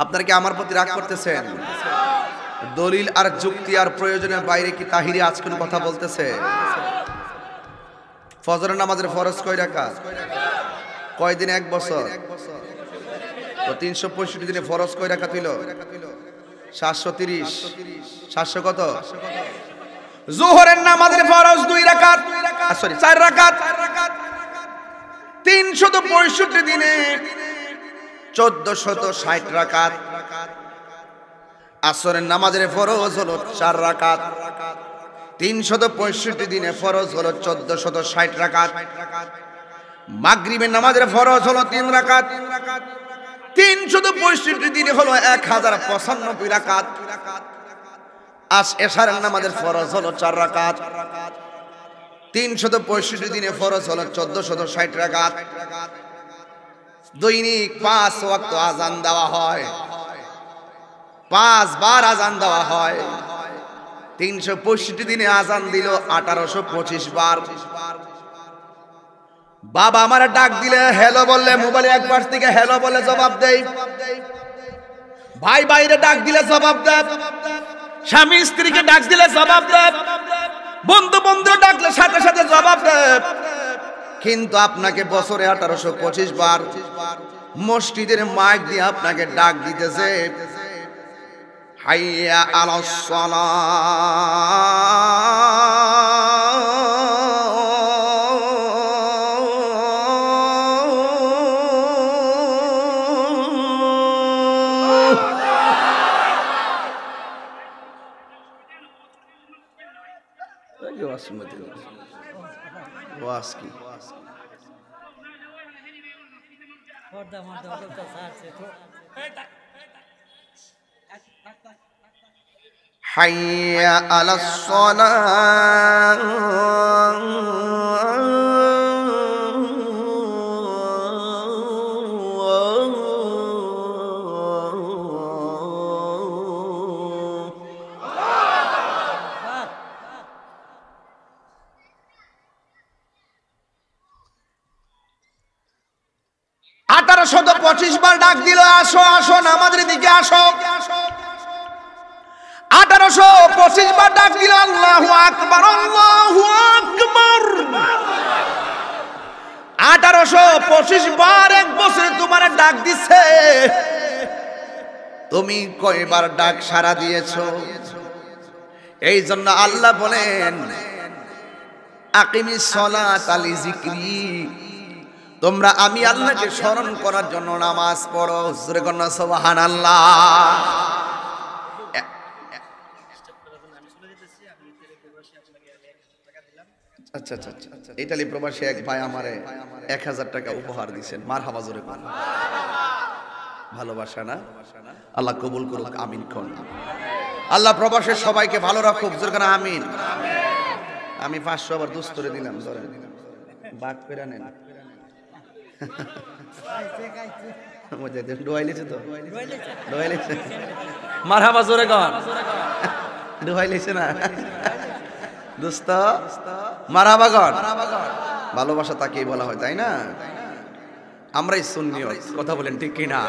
আপনারা কি আমার প্রতি রাগ করতেছেন? দলিল আর যুক্তি আর প্রয়োজনের বাইরে কি তাহিরি আজ কোন কথা বলতেছে? ফজরের নামাজের ফরজ কয় রাকাত? কয় দিনে 1 বছর? তো 365 দিনে ফরজ কয় রাকাত হইল? 730। 700 কত? যোহরের নামাজের ফরজ 2 রাকাত, সরি 4 রাকাত। 365 দিনে 1460 রাকাত। আসরের নামাজের ফরজ হলো 4 রাকাত। 365 দিনে ফরজ হলো 1460 রাকাত। মাগরিবের নামাজের ফরজ হলো 3 রাকাত। 365 দিনে হলো 1095 রাকাত। এশারের নামাজের ফরজ হলো 4 রাকাত। 365 দিনে ফরজ হলো 1460 রাকাত। দৈনিক 5 ওয়াক্ত আযান দেওয়া হয়, 5 বার আযান দেওয়া হয়। 365 দিনে আযান দিল 1825 বার। বাবা আমার ডাক দিলে হ্যালো বললে মোবাইলে এক পাশ থেকে হ্যালো বলে জবাব দেই, ভাই বাইরে ডাক দিলে জবাব দেয়, স্বামী স্ত্রীকে ডাক দিলে জবাব দেয়, বন্ধু বন্ধু ডাকলে সাথে সাথে জবাব দেয়। কিন্তু আপনাকে বছরে 1825 বার মসজিদের মাইক দিয়ে আপনাকে ডাক দিতেছে, হাইয়া আলাস হাইয়া আলাস সালাহ শত 25 বার ডাক দিল, আসো আসো নামাজের দিকে আসো। 1825 বার ডাক দিল, আল্লাহু আকবার আল্লাহু আকবার। 1825 বার এক বছরে তোমার ডাক দিছে, তুমি কয়বার ডাক সাড়া দিয়েছো? এই জন্য আল্লাহ বলেন, আকিমিস সালাতা লিযিকরি, তোমরা আমি আল্লাহকে স্মরণ করার জন্য নামাজ পড়ো। জোরে কন্যা সুবহানাল্লাহ। আচ্ছা আচ্ছা আচ্ছা, ইতালি প্রবাসী এক ভাই আমারে 1000 টাকা উপহার দিয়েছেন। মারহাবা, জোরে কন্যা। ভালোবাসা না? আল্লাহ কবুল করুক, আমিন কোন। আল্লাহ প্রবাসের সবাইকে ভালো রাখুক, জোরে কন্যা আমিন। আমি 500 আবার দুস্তরে দিলাম, ধরেন বাক পেরা নেন। মারহাবা, জোরে কন। ডুবাইলেছে না দোস্ত, মারহাবা কন। ভালোবাসা তাকেই বলা হয়, তাই না? আমরাই সুন্নিয়ত, কথা বলেন ঠিক কিনা?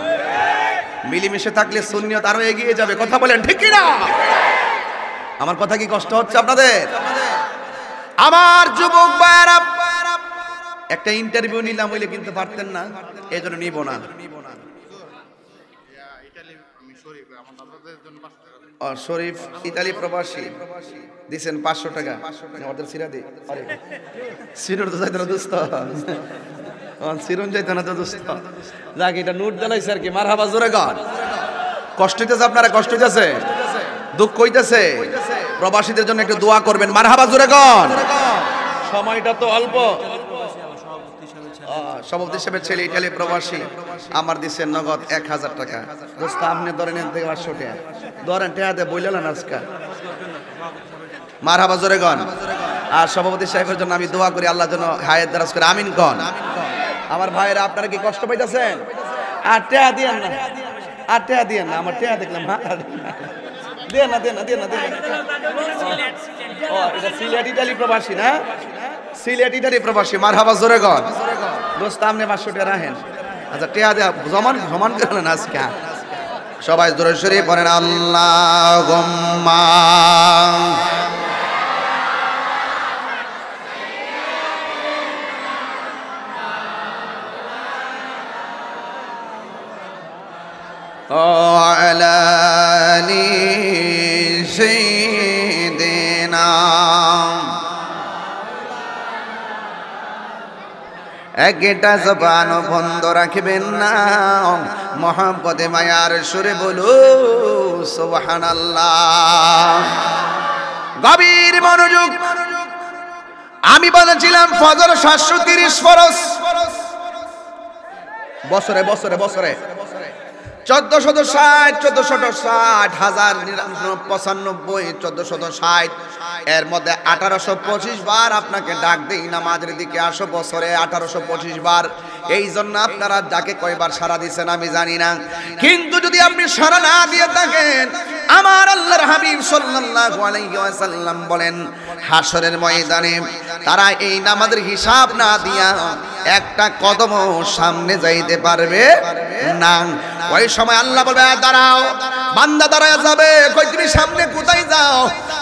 মিলেমিশে থাকলে সুন্নিয়ত আরো এগিয়ে যাবে, কথা বলেন ঠিক কিনা? আমার কথা কি কষ্ট হচ্ছে আপনাদের? আমার যুবক ভাইরা, একটা ইন্টারভিউ নিলাম হইলে কিন্তু পারতেন না, এই জন্য নিব না। শরীফ ইতালি প্রবাসী দিচ্ছেন 500 টাকা। ওদের সিরা দি, আরে সিরুন তো যাইতো না দোস্ত, সিরুন যাইতো না তো দোস্ত। যাক, এটা নোট দিলাইছে আর কি। মারহাবা, জোরে গান। কষ্ট হইতেছে আপনারা? কষ্ট হইতেছে? দুঃখ হইতেছে? প্রবাসীদের জন্য একটু দোয়া করবেন। মারহাবা, জোরে গান। সময়টা তো অল্প। সভাপতি সাহেবের ছেলে ইটালি প্রবাসী আমার দিচ্ছেন নগদ 1000 টাকা। দোস্ত আপনি ধরেন এর থেকে 500 টাকা ধরেন, টেহাতে বইলেন আজকা। মারহাবা, জোরে গান। আর সভাপতি সাহেবের জন্য আমি দোয়া করি, আল্লাহ যেন হায়াত দারাজ করে, আমিন কোন। আমার ভাইরা, আপনারা কি কষ্ট পাইতেছেন? আর টেহা দিয়েন না, আর টেহা দিয়েন না। আমার টেহা দেখলাম, দেন না দেন না দেন না দেন না। ও, এটা সিলেট ইটালি প্রবাসী না? সিলেট ইটালি প্রবাসী। মারহাবা, জোরে গান। দোস্ত আপনি 500 টাকা রাখেন। আচ্ছা, টেহা দেয়া সমান করলেন আজকে। সবাই জোরে সরে পড়েন আল্লাহুম্মা। وعلى آل سيدنا একটা জবান বন্ধ রাখবেন না, মহব্বতে মায়ার সুরে বলো সুবহানাল্লাহ। গভীর মনোযোগ। আমি বলেছিলাম ফজর 730 ফরজ, বছরে বছরে বছরে 1460 1460 1995 1460, এর মধ্যে 1825 বার আপনাকে ডাক দেই নামাজের দিকে আসো, বছরে 1825 বার। এই জন্য আপনারা ডাকে কয়বার সাড়া দিয়েছেন আমি জানি না, কিন্তু যদি আপনি সাড়া না দিয়ে থাকেন, আমার আল্লাহর হাবিব সাল্লাল্লাহু আলাইহি ওয়াসাল্লাম বলেন হাসরের ময়দানে তারা এই নামাজের হিসাব না দিয়া একটা কদম সামনে যাইতে পারবে না। ওই সময় আল্লাহ বলবে দাঁড়াও, বান্দা দাঁড়ায় যাবে, কই তুমি সামনে কোথায় যাও?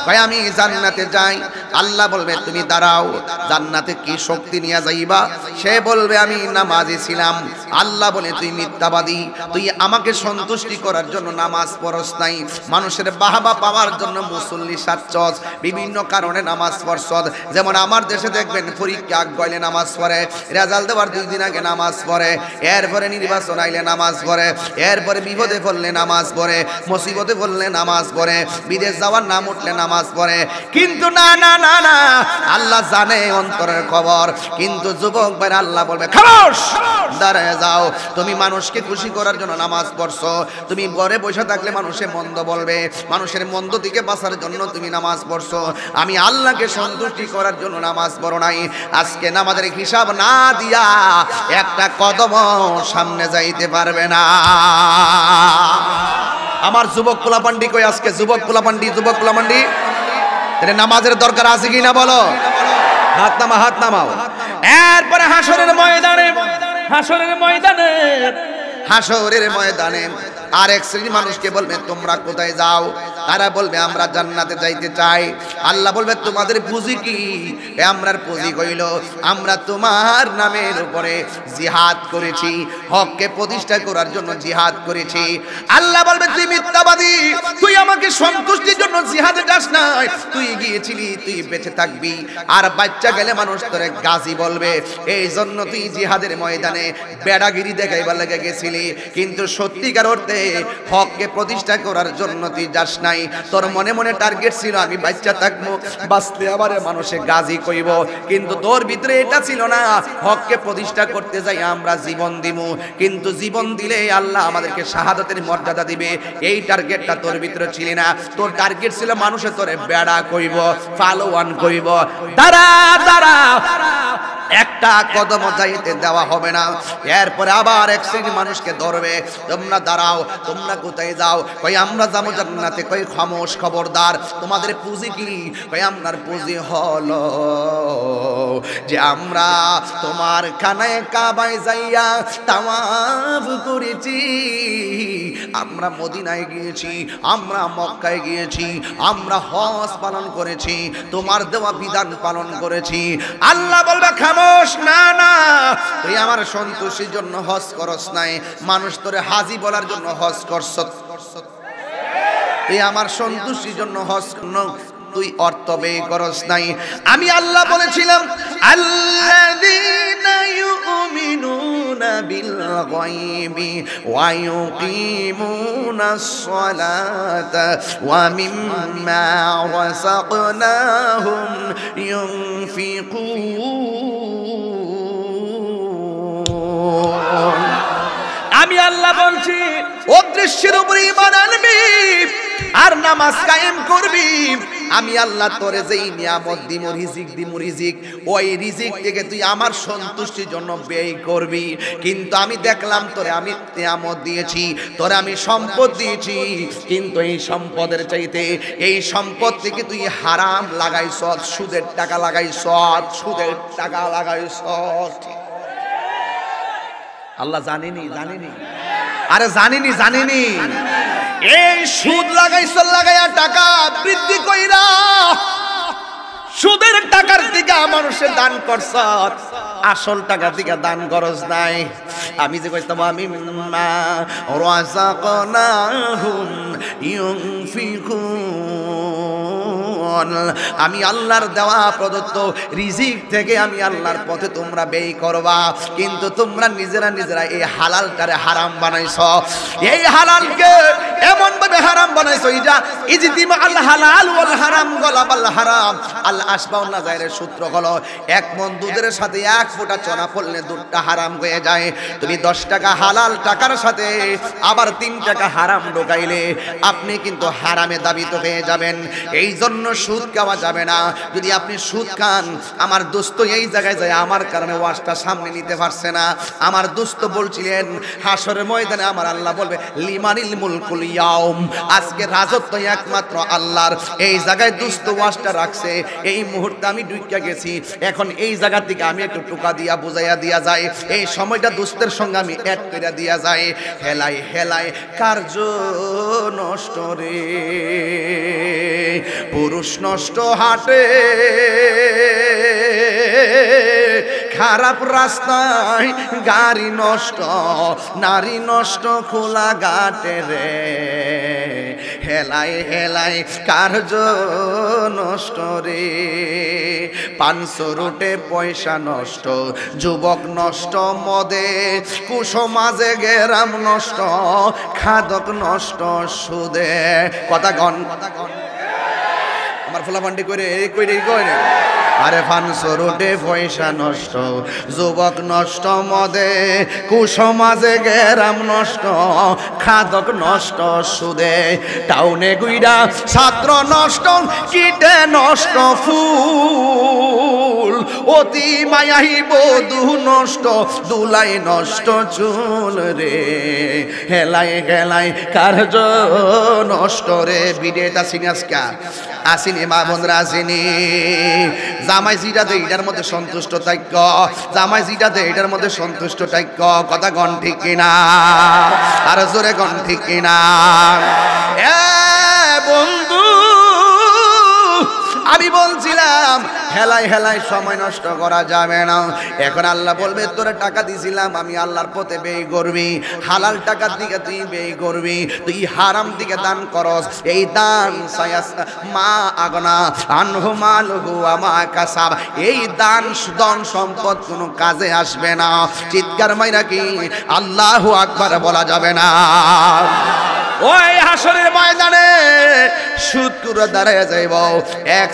ভাই আমি জান্নাতে যাই। আল্লাহ বলবে তুমি দাঁড়াও, জান্নাতে কি শক্তি নিয়ে যাইবা? সে বলবে আমি নামাজি ছিলাম। আল্লাহ বলে তুই মিথ্যাবাদী, তুই আমাকে সন্তুষ্টি করার জন্য নামাজ পড়স নাই, মানুষের বাহবা পাওয়ার জন্য মুসল্লি সাজছস, বিভিন্ন কারণে নামাজ পড়ছস। যেমন আমার দেশে দেখবেন পরীক্ষা আগ গইলে নামাজ পড়ে, রেজাল্ট দেওয়ার 2 দিন আগে নামাজ পড়ে, এরপরে নির্বাচন আইলে নামাজ পড়ে, এরপরে বিপদে পড়লে নামাজ পড়ে, মুসিবতে পড়লে নামাজ পড়ে, বিদেশ যাওয়ার নাম উঠলে নামাজ পড়ে। কিন্তু না না না না, আল্লাহ জানে অন্তরের খবর। কিন্তু যুবক ভাই আল্লাহ বলবে খামোশ, দাঁড়ায় যাও, তুমি মানুষকে খুশি করার জন্য নামাজ পড়ছো, তুমি ঘরে বসে থাকলে মানুষের মন্দ বলবে, মানুষের মন্দ থেকে বাঁচার জন্য তুমি নামাজ পড়ছো, আমি আল্লাহকে সন্তুষ্টি করার জন্য নামাজ পড়ো নাই। আজকে নামাজের হিসাব না দিয়া একটা কদম সামনে যাইতে পারবে না। আমার যুবক পোলাপান্ডি কই আজকে? যুবক পোলাপান্ডি, যুবক পোলাপান্ডি নামাজের দরকার আছে কিনা বলো? হাত নামা, হাত নামাও। এরপরে হাসরের ময়দানে, হাসরের ময়দানে, হাসরের ময়দানে আরেক শ্রেণীর মানুষকে বলবে তোমরা কোথায় যাও? তারা বলবে আমরা জান্নাতে যাইতে চাই। আল্লাহ বলবে তোমাদের পুঁজি কি? আমরার পুঁজি কইল আমরা তোমার নামের উপরে জিহাদ করেছি, হককে প্রতিষ্ঠা করার জন্য জিহাদ করেছি। আল্লাহ বলবে তুই মিথ্যাবাদী, তুই আমাকে সন্তুষ্টির জন্য জিহাদে যাস নাই, তুই গিয়েছিলি তুই বেঁচে থাকবি, আর বাচ্চা গেলে মানুষ তোরে গাজী বলবে, এই জন্য তুই জিহাদের ময়দানে বেড়াগিরি দেখাইবার লেগে গেছিলি। কিন্তু সত্যিকার অর্থে হককে প্রতিষ্ঠা করার জন্য তুই যাস নাই। তোর মনে মনে টার্গেট ছিল আমি বাচ্চা থাকবো, বাঁচলে আবার মানুষে গাজী কইব, কিন্তু তোর ভিতরে এটা ছিল না হককে প্রতিষ্ঠা করতে যাই আমরা জীবন দিব, কিন্তু জীবন দিলে আল্লাহ আমাদেরকে শাহাদাতের মর্যাদা দিবে, এই টার্গেটটা তোর ভিতরে ছিল না। তোর টার্গেট ছিল মানুষে তোরে বেড়া কইব, ফালোয়ান কইব। দাঁড়া দাঁড়া, একটা কদম যাইতে দেওয়া হবে না। এরপরে আবার এক শ্রেণীর মানুষকে ধরবে, তোমরা দাঁড়াও, তোমরা কোথায় যাও? কই আমরা যাবো জান্নাতে। কই খামোশ, খবরদার, তোমাদের পুঁজি কি? কই আপনার পুঁজি হলো যে আমরা তোমার খানায় কাবায় যাইয়া তাওয়াফ করেছি, আমরা মদিনায় গিয়েছি, আমরা মক্কায় গিয়েছি, আমরা হজ পালন করেছি, তোমার দেওয়া বিধান পালন করেছি। আল্লাহ বলবে খামোশ, না না, তুই আমার সন্তুষ্টির জন্য হজ করস নাই, মানুষ তোরে হাজি বলার জন্য হজ করছ, তুই আমার সন্তুষ্টির জন্য হজ তুই অর্থ ব্যয় করস নাই। আমি আল্লাহ বলেছিলাম আল্লাযীনা ইউমিনুনা বিল গায়বি ওয়া ইউকিমুনাস সালাতা ওয়া মিম্মা রাযাকনাহুম ইউনফিকুন। আমি আল্লাহ বলছি অদৃশ্যের উপরে ঈমান আনবি আর নামাজ কায়েম করবি, আমি আল্লাহ তোরে যেই নিয়ামত দিমু, রিজিক দিমু, রিজিক ওই রিজিক থেকে তুই আমার সন্তুষ্টির জন্য ব্যয় করবি। কিন্তু আমি দেখলাম তোরে আমি নিয়ামত দিয়েছি, তোরে আমি সম্পদ দিয়েছি, কিন্তু এই সম্পদের চাইতে এই সম্পদ থেকে তুই হারাম লাগাইছ, সুদের টাকা লাগাইছ, সুদের টাকা লাগাইছ। আল্লাহ জানেনি, জানেনি, আরে জানেনি, জানেনি, এই সুদ লাগাইছ, লাগাইয়া টাকা বৃদ্ধি কইরা সুদের টাকার দিকে মানুষের দান করছ, আসল টাকা দিকে দান খরচ নাই। আমি যে কইতাম আমি মা রাযাকনাহুম ইউনফিকুন, আমি আল্লাহর দেওয়া প্রদত্ত রিজিক থেকে আমি আল্লাহর পথে তোমরা ব্যয় করবা, কিন্তু তোমরা নিজেরা নিজেরা এই হালালটারে হারাম বানাইছো। এই হালালকে এমন ভাবে হারাম বানাইছো, এটা ইজতিমা আল হালাল ওয়াল হারাম গলাবাল হারাম। আল আসবাউন নাজাইরের সূত্র হলো এক মন দুধের সাথে এক ফোঁটা চনা পড়লে দুধটা হারাম হয়ে যায়। তুমি 10 টাকা হালাল টাকার সাথে আবার 3 টাকা হারাম ঢোকাইলে আপনি কিন্তু হারামে দাবিত হয়ে যাবেন। এই জন্য সুদ খাওয়া যাবে না। যদি আপনি সুদ খান, আমার দোস্ত এই জায়গায় যায় আমার কারণে ওয়াজটা সামনে নিতে পারছে না। আমার দোস্ত বলছিলেন হাসরের ময়দানে আমার আল্লাহ বলবে লিমানিল মুলকুল ইয়াউম, আজকে রাজত্ব একমাত্র আল্লাহর। এই জায়গায় দোস্ত ওয়াজটা রাখছে, এই মুহূর্তে আমি ঢুইকা গেছি, এখন এই জায়গা থেকে আমি একটু টুকা দিয়া বুঝাইয়া দিয়া যায়, এই সময়টা দোস্তের সঙ্গে আমি এক করে দিয়া যায়। হেলাই হেলাই কার্য নষ্ট রে, পুরুষ নষ্ট হাটে, খারাপ রাস্তায় গাড়ি নষ্ট, নারী নষ্ট খোলা ঘাটে রে, হেলাই হেলাই কার্য নষ্ট রে। 500 রুটে পয়সা নষ্ট, যুবক নষ্ট মদে, কুসমাজে গেরাম নষ্ট, খাদক নষ্ট সুদে। কথা গণ আমার ফোলাফান্ডি করে কইরে কইরে আরে 500 রুটে পয়সা নষ্ট, যুবক নষ্ট মদে, কুসমাজে গেরাম নষ্ট, খাদক নষ্ট সুদে। টাউনে গুইরা ছাত্র নষ্ট, কিটে নষ্ট ফুল, অতি মায়াহি বধূ নষ্ট, দুলাই নষ্ট চুল রে, হেলাই হেলাই কার্য নষ্ট রে। বিদেটা সিনাসকা আসিনি মা বোনরা আসিনি। জামাই জিটা দে এটার মধ্যে সন্তুষ্ট থাক, জামাই জিটা দে এটার মধ্যে সন্তুষ্ট থাক। কথা গণ ঠিক কিনা? আর জোরে গণ ঠিক কিনা? এ বন্ধু আমি বলছিলাম হেলাই হেলাই সময় নষ্ট করা যাবে না। এখন আল্লাহ বলবে তোরে টাকা দিছিলাম আমি আল্লাহর পথে ব্যয় করবি, হালাল টাকার দিকে তুই ব্যয় করবি, তুই হারাম দিকে দান করস। এই দান মা আগনা আনহু মালহু আমা কাসাব, এই দান ধন সম্পদ কোনো কাজে আসবে না। চিৎকার মাইরা কি আল্লাহু আকবার বলা যাবে না? ওই হাসরের ময়দানে সুদ করে দাঁড়ায় যাইব, এক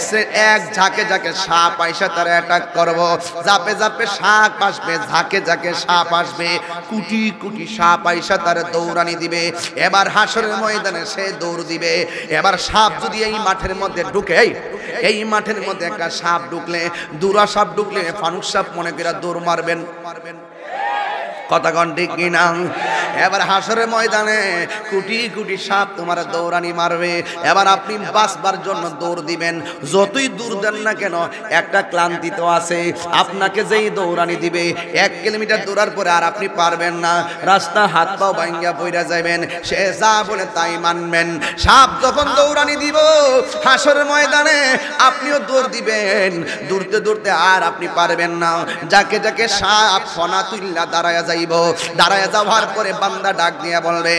ঝাঁকে ঝাঁকে সাপ আইসা তারা অ্যাটাক করবো, জাপে জাপে সাপ আসবে, ঝাঁকে ঝাঁকে সাপ আসবে, কুটি কুটি সাপ আইসা তারা দৌড়ানি দিবে। এবার হাসরের ময়দানে সে দৌড় দিবে। এবার সাপ যদি এই মাঠের মধ্যে ঢুকে, এই মাঠের মধ্যে একটা সাপ ঢুকলে, দুরা সাপ ঢুকলে ফানুক সাপ মনে করে দৌড় মারবেন। কথা কন ঠিক কিনা? এবার হাসরের ময়দানে কোটি কোটি সাপ তোমার দৌড়ানি মারবে। এবার আপনি বাঁচবার জন্য দৌড় দিবেন, যতই দূর দেন না কেন একটা ক্লান্তি তো আছে। আপনাকে যেই দৌড়ানি দিবে 1 কিলোমিটার দৌড়ার পরে আর আপনি পারবেন না, রাস্তা হাত পাও ভাঙ্গা পইরা যাবেন, সে যা বলে তাই মানবেন। সাপ যখন দৌড়ানি দিব হাসরের ময়দানে আপনিও দৌড় দিবেন, দৌড়তে দৌড়তে আর আপনি পারবেন না। যাকে যাকে সাপ ফনা তুল্লা দাঁড়ায়া যাইব, দাঁড়ায়া যাওয়ার পরে বান্দা ডাক দিয়ে বলবে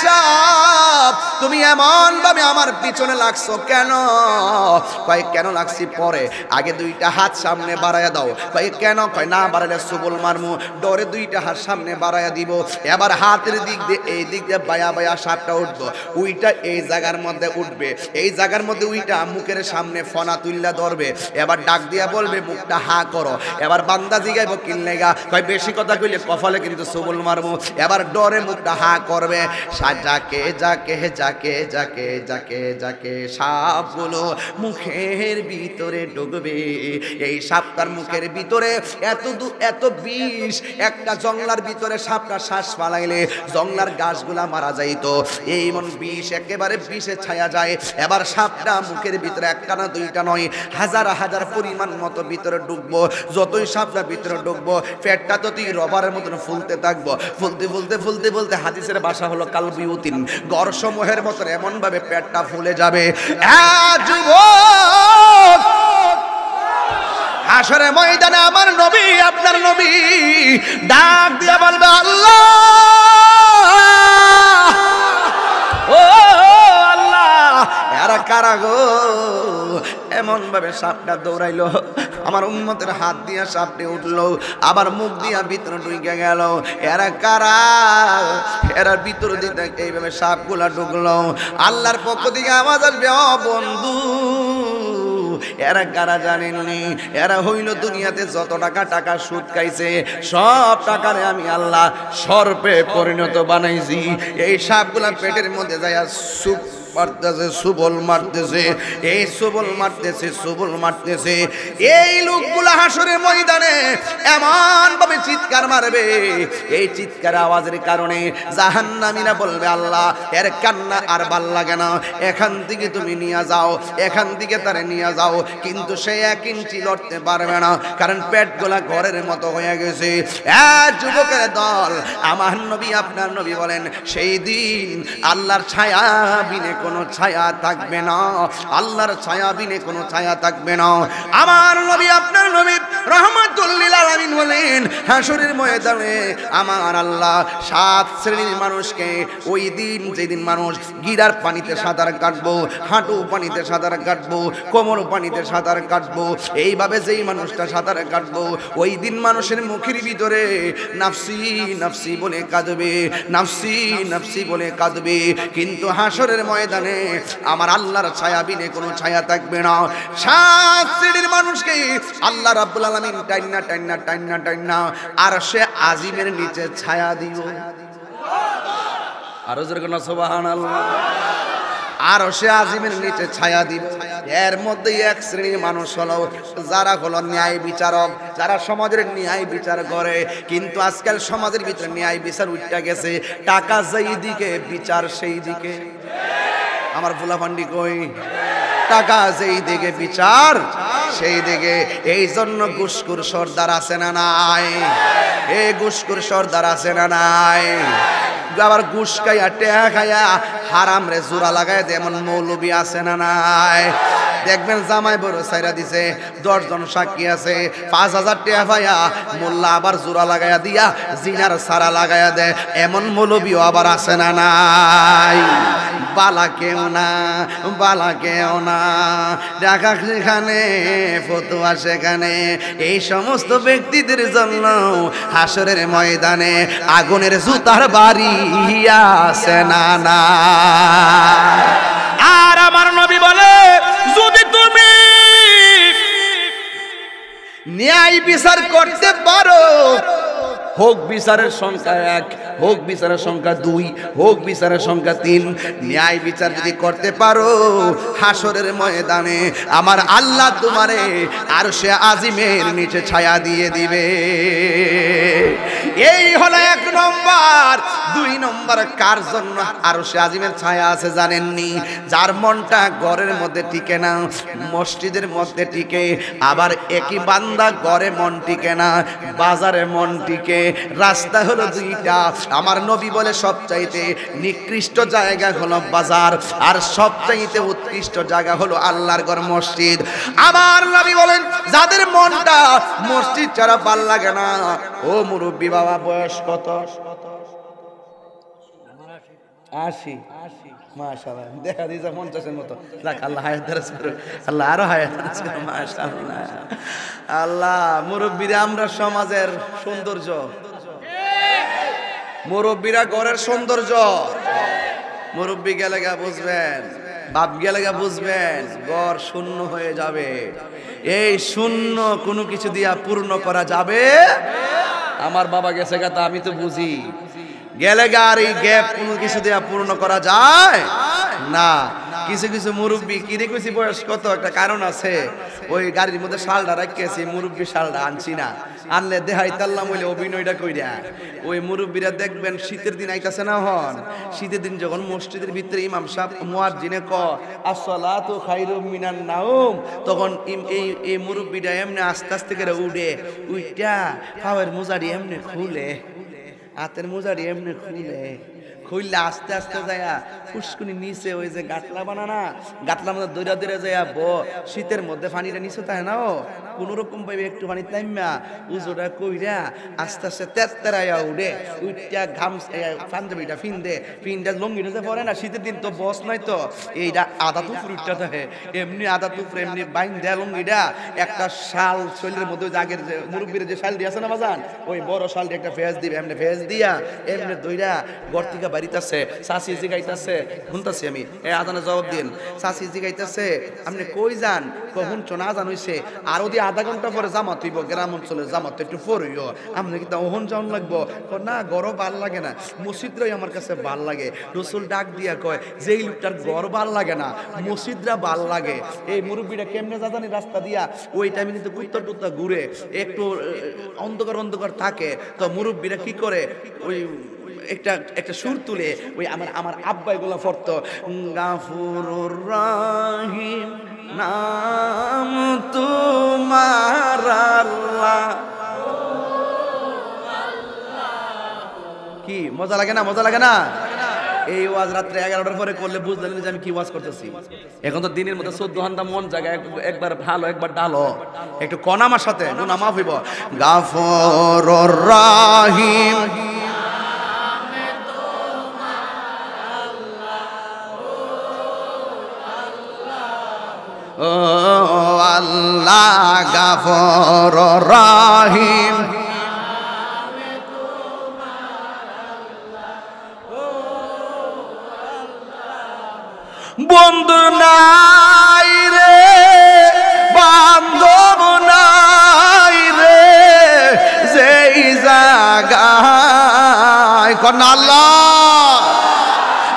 সাপ তুমি এমন ভাবে আমার পিছনে লাগছো কেন? কয় কেন লাগছি পরে, আগে 2টা হাত সামনে বাড়ায়া দাও। কয় কেন? কয় না বাড়ালে সুবল মারমু, ডরে 2টা হাত সামনে বাড়ায়া দিব। এবার হাতের দিক দিয়ে এই দিক দিয়ে বায়া বায়া সাপটা উঠবো, উইটা এই জায়গার মধ্যে উঠবে, এই জায়গার মধ্যে উইটা মুখের সামনে ফনা তুল্লা ধরবে। এবার ডাক দিয়া বলবে মুখটা হা করো। এবার বান্দা জিগাইব কিনলেগা, কয় বেশি কথা কইলে কপালে কিন্তু সুবল মারমু। এবার ডরে মুখটা হা করবে। যাকে যাকে যাকে যাকে যাকে যাকে সাপগুলো মুখের ভিতরে ঢুকবে, এই সাপটার মুখের ভিতরে এত বিষ, একটা জংলার ভিতরে সাপটা শ্বাস ফালাইলে জংলার গাছগুলা মারা যাইতো, এই মন বিষ একেবারে বিষে ছায়া যায়। এবার সাপটা মুখের ভিতরে একটা না 2টা নয়, হাজার হাজার পরিমাণ মতো ভিতরে ঢুকবো। যতই সাপটা ভিতরে ঢুকবো পেটটা তো তুই রবারের মতন ফুলতে থাকবো। ফুলতে ফুলতে ফুলতে ফুলতে হাদিসের ভাষা হলো কালবিউতিন, গড়সমূহের মতন এমন ভাবে পেটটা ফুলে যাবে। যুবক হাসরে ময়দানে আমার নবী আপনার নবী ডাক দিয়ে বলবে আল্লাহ ও আল্লাহ এরা কারা গো এমন ভাবে সাপটা দৌড়াইলো আমার উম্মতের হাত দিয়া সাপটি উঠলো আবার মুখ দিয়া ভিতরে ঢুকে গেল এরা কারা এরা ভিতরে দিতে এইভাবে সাপগুলা ঢুকলো আল্লাহর পক্ষ থেকে আওয়াজ আসবে ও বন্ধু এরা কারা জানেননি এরা হইল দুনিয়াতে যত টাকা সুদ খাইছে সব টাকারে আমি আল্লাহ সর্পে পরিণত বানাইছি এই সাপগুলা পেটের মধ্যে যায় সুপ মারতেছে সুবল মারতেছে এই সুবল মারতেছে এই লোকগুলা হাসরের ময়দানে এমন ভাবে চিৎকার মারবে এই চিৎকার আওয়াজের কারণে জাহান্নামীরা বলবে আল্লাহ এর কান্না আর ভাল লাগে না এখান থেকে তুমি নিয়ে যাও এখান থেকে তারে নিয়ে যাও কিন্তু সে 1 ইঞ্চি লড়তে পারবে না কারণ পেটগুলা ঘরের মতো হয়ে গেছে যুবকের দল আমার নবী আপনার নবী বলেন সেই দিন আল্লাহর ছায়া বিনে কোনো ছায়া থাকবে না আল্লাহর ছায়া বিনে কোনো ছায়া থাকবে না আমার নবী আপনার নবী রাহমাতুল লিল আলামিন বলেন হাসরের ময়দানে আমার আল্লাহ 7 শ্রেণীর মানুষকে ওই দিন যেদিন মানুষ গিরার পানিতে সাঁতার কাটবো হাঁটু পানিতে সাঁতার কাটবো কোমর পানিতে সাঁতার কাটবো এইভাবে যেই মানুষটা সাঁতার কাটবো ওই দিন মানুষের মুখের ভিতরে নাফসি নাফসি বলে কাঁদবে নাফসি নাফসি বলে কাঁদবে কিন্তু হাসরের ময়দানে আমার আল্লাহর ছায়া বিনে কোনো ছায়া থাকবে না 7 শ্রেণীর মানুষকে আল্লাহ রাব্বুল আলামিন টাইনা আরশে আজিমের নিচে ছায়া দিও আর জোরে কোন সুবহানাল্লাহ আরশে আজিমের নিচে ছায়া দিবে এর মধ্যে 1 শ্রেণীর মানুষ হলো যারা হলো ন্যায় বিচারক যারা সমাজের ন্যায় বিচার করে কিন্তু আজকাল সমাজের ভিতরে ন্যায় বিচার উঠে গেছে টাকা যেই দিকে বিচার সেই দিকে আমার ফুলাফান্ডি কই টাকা যেই দিকে বিচার সেই দিকে এই জন্য ঘুষখোর সর্দার আছে না নাই এই ঘুষখোর সর্দার আছে না নাই আবার ঘুষ খাইয়া টেহা খাইয়া হারাম রে জোড়া লাগায় এমন মৌলবি আছে না নাই দেখবেন জামাই বড় সাইরা দিছে 10 জন সাক্ষী আছে 5000 টাকা পাইয়া মোল্লা আবার জোড়া লাগাইয়া দিয়া জিনার সারা লাগাইয়া দেয় এমন মৌলবিও আবার আছে না নাই বালা কেউ না দেখা সেখানে ফতোয়া সেখানে এই সমস্ত ব্যক্তিদের জন্য হাসরের ময়দানে আগুনের জুতার বাড়ি আছে না আর আমার নবী বলে যদি তুমি ন্যায় বিচার করতে পারো হোক বিচারের সংখ্যা 1 হোক বিচারের সংখ্যা 2 হোক বিচারের সংখ্যা 3 ন্যায় বিচার যদি করতে পারো হাসরের ময়দানে আমার আল্লাহ তোমারে আরশে আজিমের নিচে ছায়া দিয়ে দিবে এই হলো 1 নম্বর 2 নম্বর কার জন্য আরশে আজিমের ছায়া আছে জানেননি যার মনটা ঘরের মধ্যে টিকে না মসজিদের মধ্যে টিকে আবার একই বান্দা ঘরে মন টিকে না বাজারে মন টিকে রাস্তা হলো 2টা আমার নবী বলে সবচাইতে নিকৃষ্ট জায়গা হলো বাজার আর সবচাইতে উৎকৃষ্ট জায়গা হলো আল্লাহর ঘর মসজিদ আমার নবী বলেন যাদের মনটা মসজিদ ছাড়া ভাল লাগে না ও মুরব্বি বাবা বয়স কত 80 মাশাআল্লাহ দেখা দিছে 50 মতো যাক আল্লাহ হায়াত দারাজ করুক আল্লাহ আরো হায়াত দারাজ করুক মাশাআল্লাহ আল্লাহ মুরব্বিরা আমরা সমাজের সৌন্দর্য মুরব্বিরা ঘরের সৌন্দর্য মুরব্বি গেলে গা বুঝবেন বাপ গেলে গা বুঝবেন ঘর শূন্য হয়ে যাবে এই শূন্য কোনো কিছু দিয়া পূর্ণ করা যাবে আমার বাবা গেছে গা তা আমি তো বুঝি গেলে গা আর এই গ্যাপ কোনো কিছু দিয়া পূর্ণ করা যায় না কিছু কিছু মুরব্বি কিনে কইছি বয়স কত একটা কারণ আছে ওই গাড়ির মধ্যে শালটা রাখিয়েছি মুরব্বি শালটা আনছি না আনলে দেখাইতাল্লাম বলে অভিনয়টা কইরা ওই মুরব্বিরা দেখবেন শীতের দিন আইতাছে না হন শীতের দিন যখন মসজিদের ভিতরে ইমাম সাহেব মুয়াজ্জিনে ক আসসালাতু খায়রুম মিনান নাওম তখন এই মুরব্বিটা এমনি আস্তে আস্তে করে উইটা পাওয়ের মুজারি এমনি খুলে হাতের মুজারি এমনি হইলে আস্তে আস্তে যায়া পুষ্কুনি নিচে ওই যে গাটলা বানানা গাটলার মধ্যে দৌড়া দৌড়া যায়া শীতের মধ্যে পানিটা নিচে তাই না ও কোন রকম ভাবে একটু পানি তাইমা উজোটা কইরা আস্তে আস্তে তেত্তেরাইয়া উঠে উইটা ঘাম পাঞ্জাবিটা ফিনটা লঙ্গিটা যে পরে না শীতের দিন তো বস নাই তো এইটা আদা তুফুর উঠটা থাকে এমনি আদা তুফুর এমনি বাইন দেয়া লঙ্গিটা একটা শাল শরীরের মধ্যে আগের যে মুরব্বীর যে শাল দিয়ে আছে না বাজান ওই বড় শালটি একটা ফেস দিবে এমনি ফেস দিয়া এমনি দইরা ঘর থেকে বাড়িতেছে চাষি জিগাইতেছে শুনতেছি আমি এই আজানে জবাব দিন চাষি জিগাইতেছে আপনি কই যান কখন চোনা আজান হইছে আরো দিয়ে আধা ঘন্টা পরে জামাত হইব গ্রাম অঞ্চলের জামাত একটু পড়ইও আপনি কিন্তু ওহন যাওয়ান লাগবো না গড় ভাল লাগে না মসজিদরাই আমার কাছে ভাল লাগে রসুল ডাক দিয়া কয় যেই লোকটার গড় ভাল লাগে না মসজিদরা ভাল লাগে এই মুরব্বীরা কেমনে জানি রাস্তা দিয়া ওই টাইমে কিন্তু কুত্তা টুত্তা ঘুরে একটু অন্ধকার থাকে তো মুরব্বীরা কি করে ওই একটা সুর তুলে ওই আমার আব্বা এগুলো পড়তো গাফুরুর রহিম নাম তোমার আল্লাহ কি মজা লাগে না এই ওয়াজ রাত্রে 11টার পরে করলে বুঝলেন যে আমি কি ওয়াজ করতেছি এখন তো দিনের মধ্যে 14 ঘন্টা মন জায়গায় একবার ভালো একবার ডালো একটু কনামার সাথে গুনাহ মাফ হইব গাফুরুর রহিম ও আল্লাহ গাফুরুর রহিম বন্ধু নাই রে বান্ধব নাই রে যেই জায়গায় কোন আল্লাহ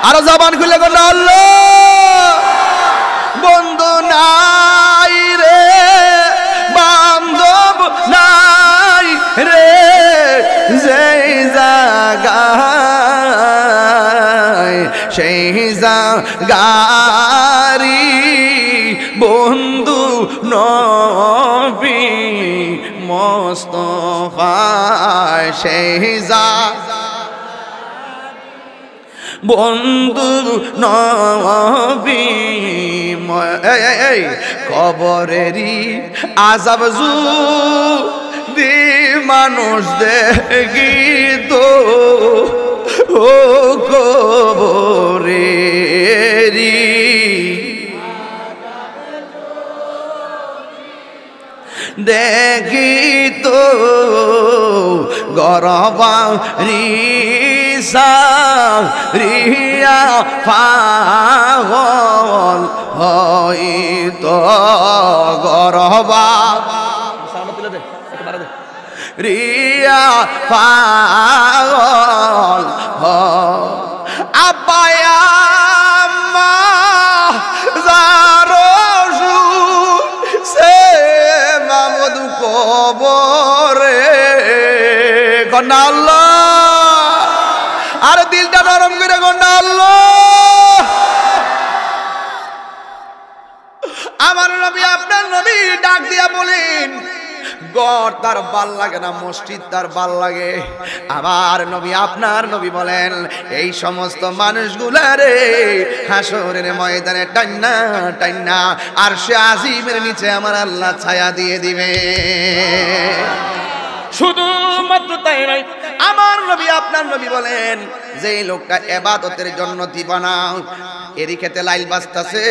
আরো জবান খুলে কোন আল্লাহ বন্ধু নাই রে বান্ধব নাই রে যেই জায়গায় সেই জায়গারি বন্ধু নবী মুস্তাফা সেই বন্ধু নবী কবরেরই আযাব যদি মানুষ দেখিত ও কবরেরই দেখিত গরবারি রিয়া পাগল হইতো গরবা রিয়া পাগল আব্বায়া কবরে গন্ডা আল্লাহ আর দিলটা নরম করে গন্ডা আল্লাহ আমার নবী আপনার নবী ডাক দিয়া বলেন গড় তার ভাল লাগে না মসজিদ তার ভাল লাগে আমার নবী আপনার নবী বলেন এই সমস্ত মানুষগুলারে হাসরের ময়দানে টান্না আরশে আজিমের নিচে আমার আল্লাহ ছায়া দিয়ে দিবে শুধুমাত্র তাই নয় আমার নবী আপনার নবী বলেন যে লোকটা ইবাদতের জন্য দিবানা এরি খেতে লাইল বাজতাছে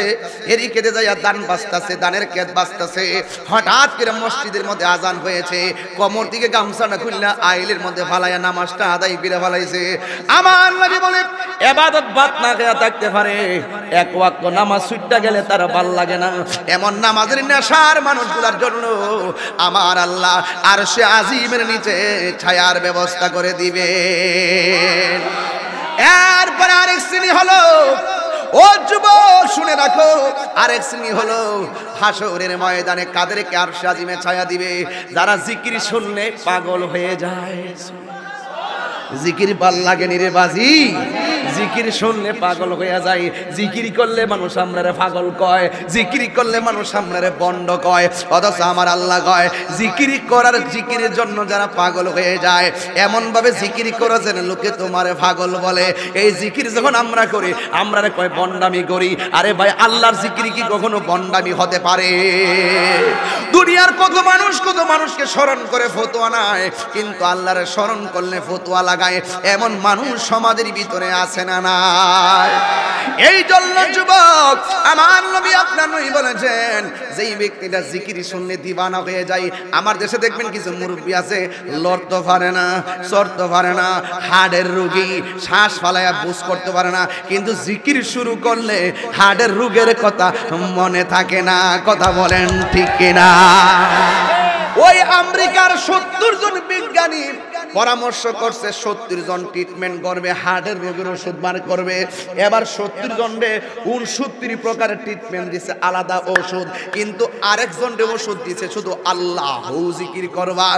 এরি খেতে যাইয়া দান বাজতাছে দানের ক্ষেত বাজতাছে হঠাৎ করে মসজিদের মধ্যে আজান হয়েছে কোমর দিকে গামছাটা খুলনা আইলের মধ্যে ফালাইয়া নামাজটা আদায় করে ফেলাইছে আমার নবী বলে ইবাদত বাদ না খেয়া থাকতে পারে এক ওয়াক্ত নামাজ ছুটটা গেলে তার ভাল লাগে না এমন নামাজের নেশার মানুষগুলোর জন্য আমার আল্লাহ আরশে আজিমের নিচে ছায়ার ব্যবস্থা করে দিবে এরপর আরেক শ্রেণী হলো ও যুবক শুনে রাখো আরেক শ্রেণী হলো হাসরের ময়দানে কাদেরকে আরশে আজিমে ছায়া দিবে যারা জিকির শুনলে পাগল হয়ে যায় জিকির ভাল লাগে নি রে বাজি জিকির শুনলে পাগল হইয়া যায়, জিকির করলে মানুষ আমরারে পাগল কয়, জিকির করলে মানুষ আমরারে বন্ড কয়। অথচ আমার আল্লাহ কয় জিকির করার, জিকিরের জন্য যারা পাগল হয়ে যায়, এমন ভাবে জিকির করে যেন লোকে তোমারে পাগল বলে। এই জিকির যখন আমরা করি, আমরারে কয় বন্ডামি করি। আরে ভাই, আল্লাহর জিকির কি কখনো বন্ডামি হতে পারে? দুনিয়ার কত মানুষকে স্মরণ করে ফতোয়া নাই, কিন্তু আল্লাহরে স্মরণ করলে ফতোয়া লাগায়, এমন মানুষ সমাজের ভিতরে আছে না নাই? এই জন্য যুবক, আমার নবী আপনার নবী বলেছেন, যেই ব্যক্তিটা জিকির শুনলে দিবানা হয়ে যায়। আমার দেশে দেখবেন কিছু মুরব্বী আছে, লড়তে পারে না, চড়তে পারে না, হার্টের রোগী, শ্বাস ফালায়া বুঝ করতে পারে না, কিন্তু জিকির শুরু করলে হার্টের রোগের কথা মনে থাকে না। কথা বলেন ঠিক কিনা? ওই আমেরিকার 70 জন বিজ্ঞানী পরামর্শ করছে 70 জন ট্রিটমেন্ট করবে, হার্টের রোগের ওষুধ বার করবে। এবার 70 জনরে 69 প্রকারের ট্রিটমেন্ট দিছে, আলাদা ওষুধ, কিন্তু আরেকজনরে ওষুধ দিছে শুধু আল্লাহ জিকির করবা।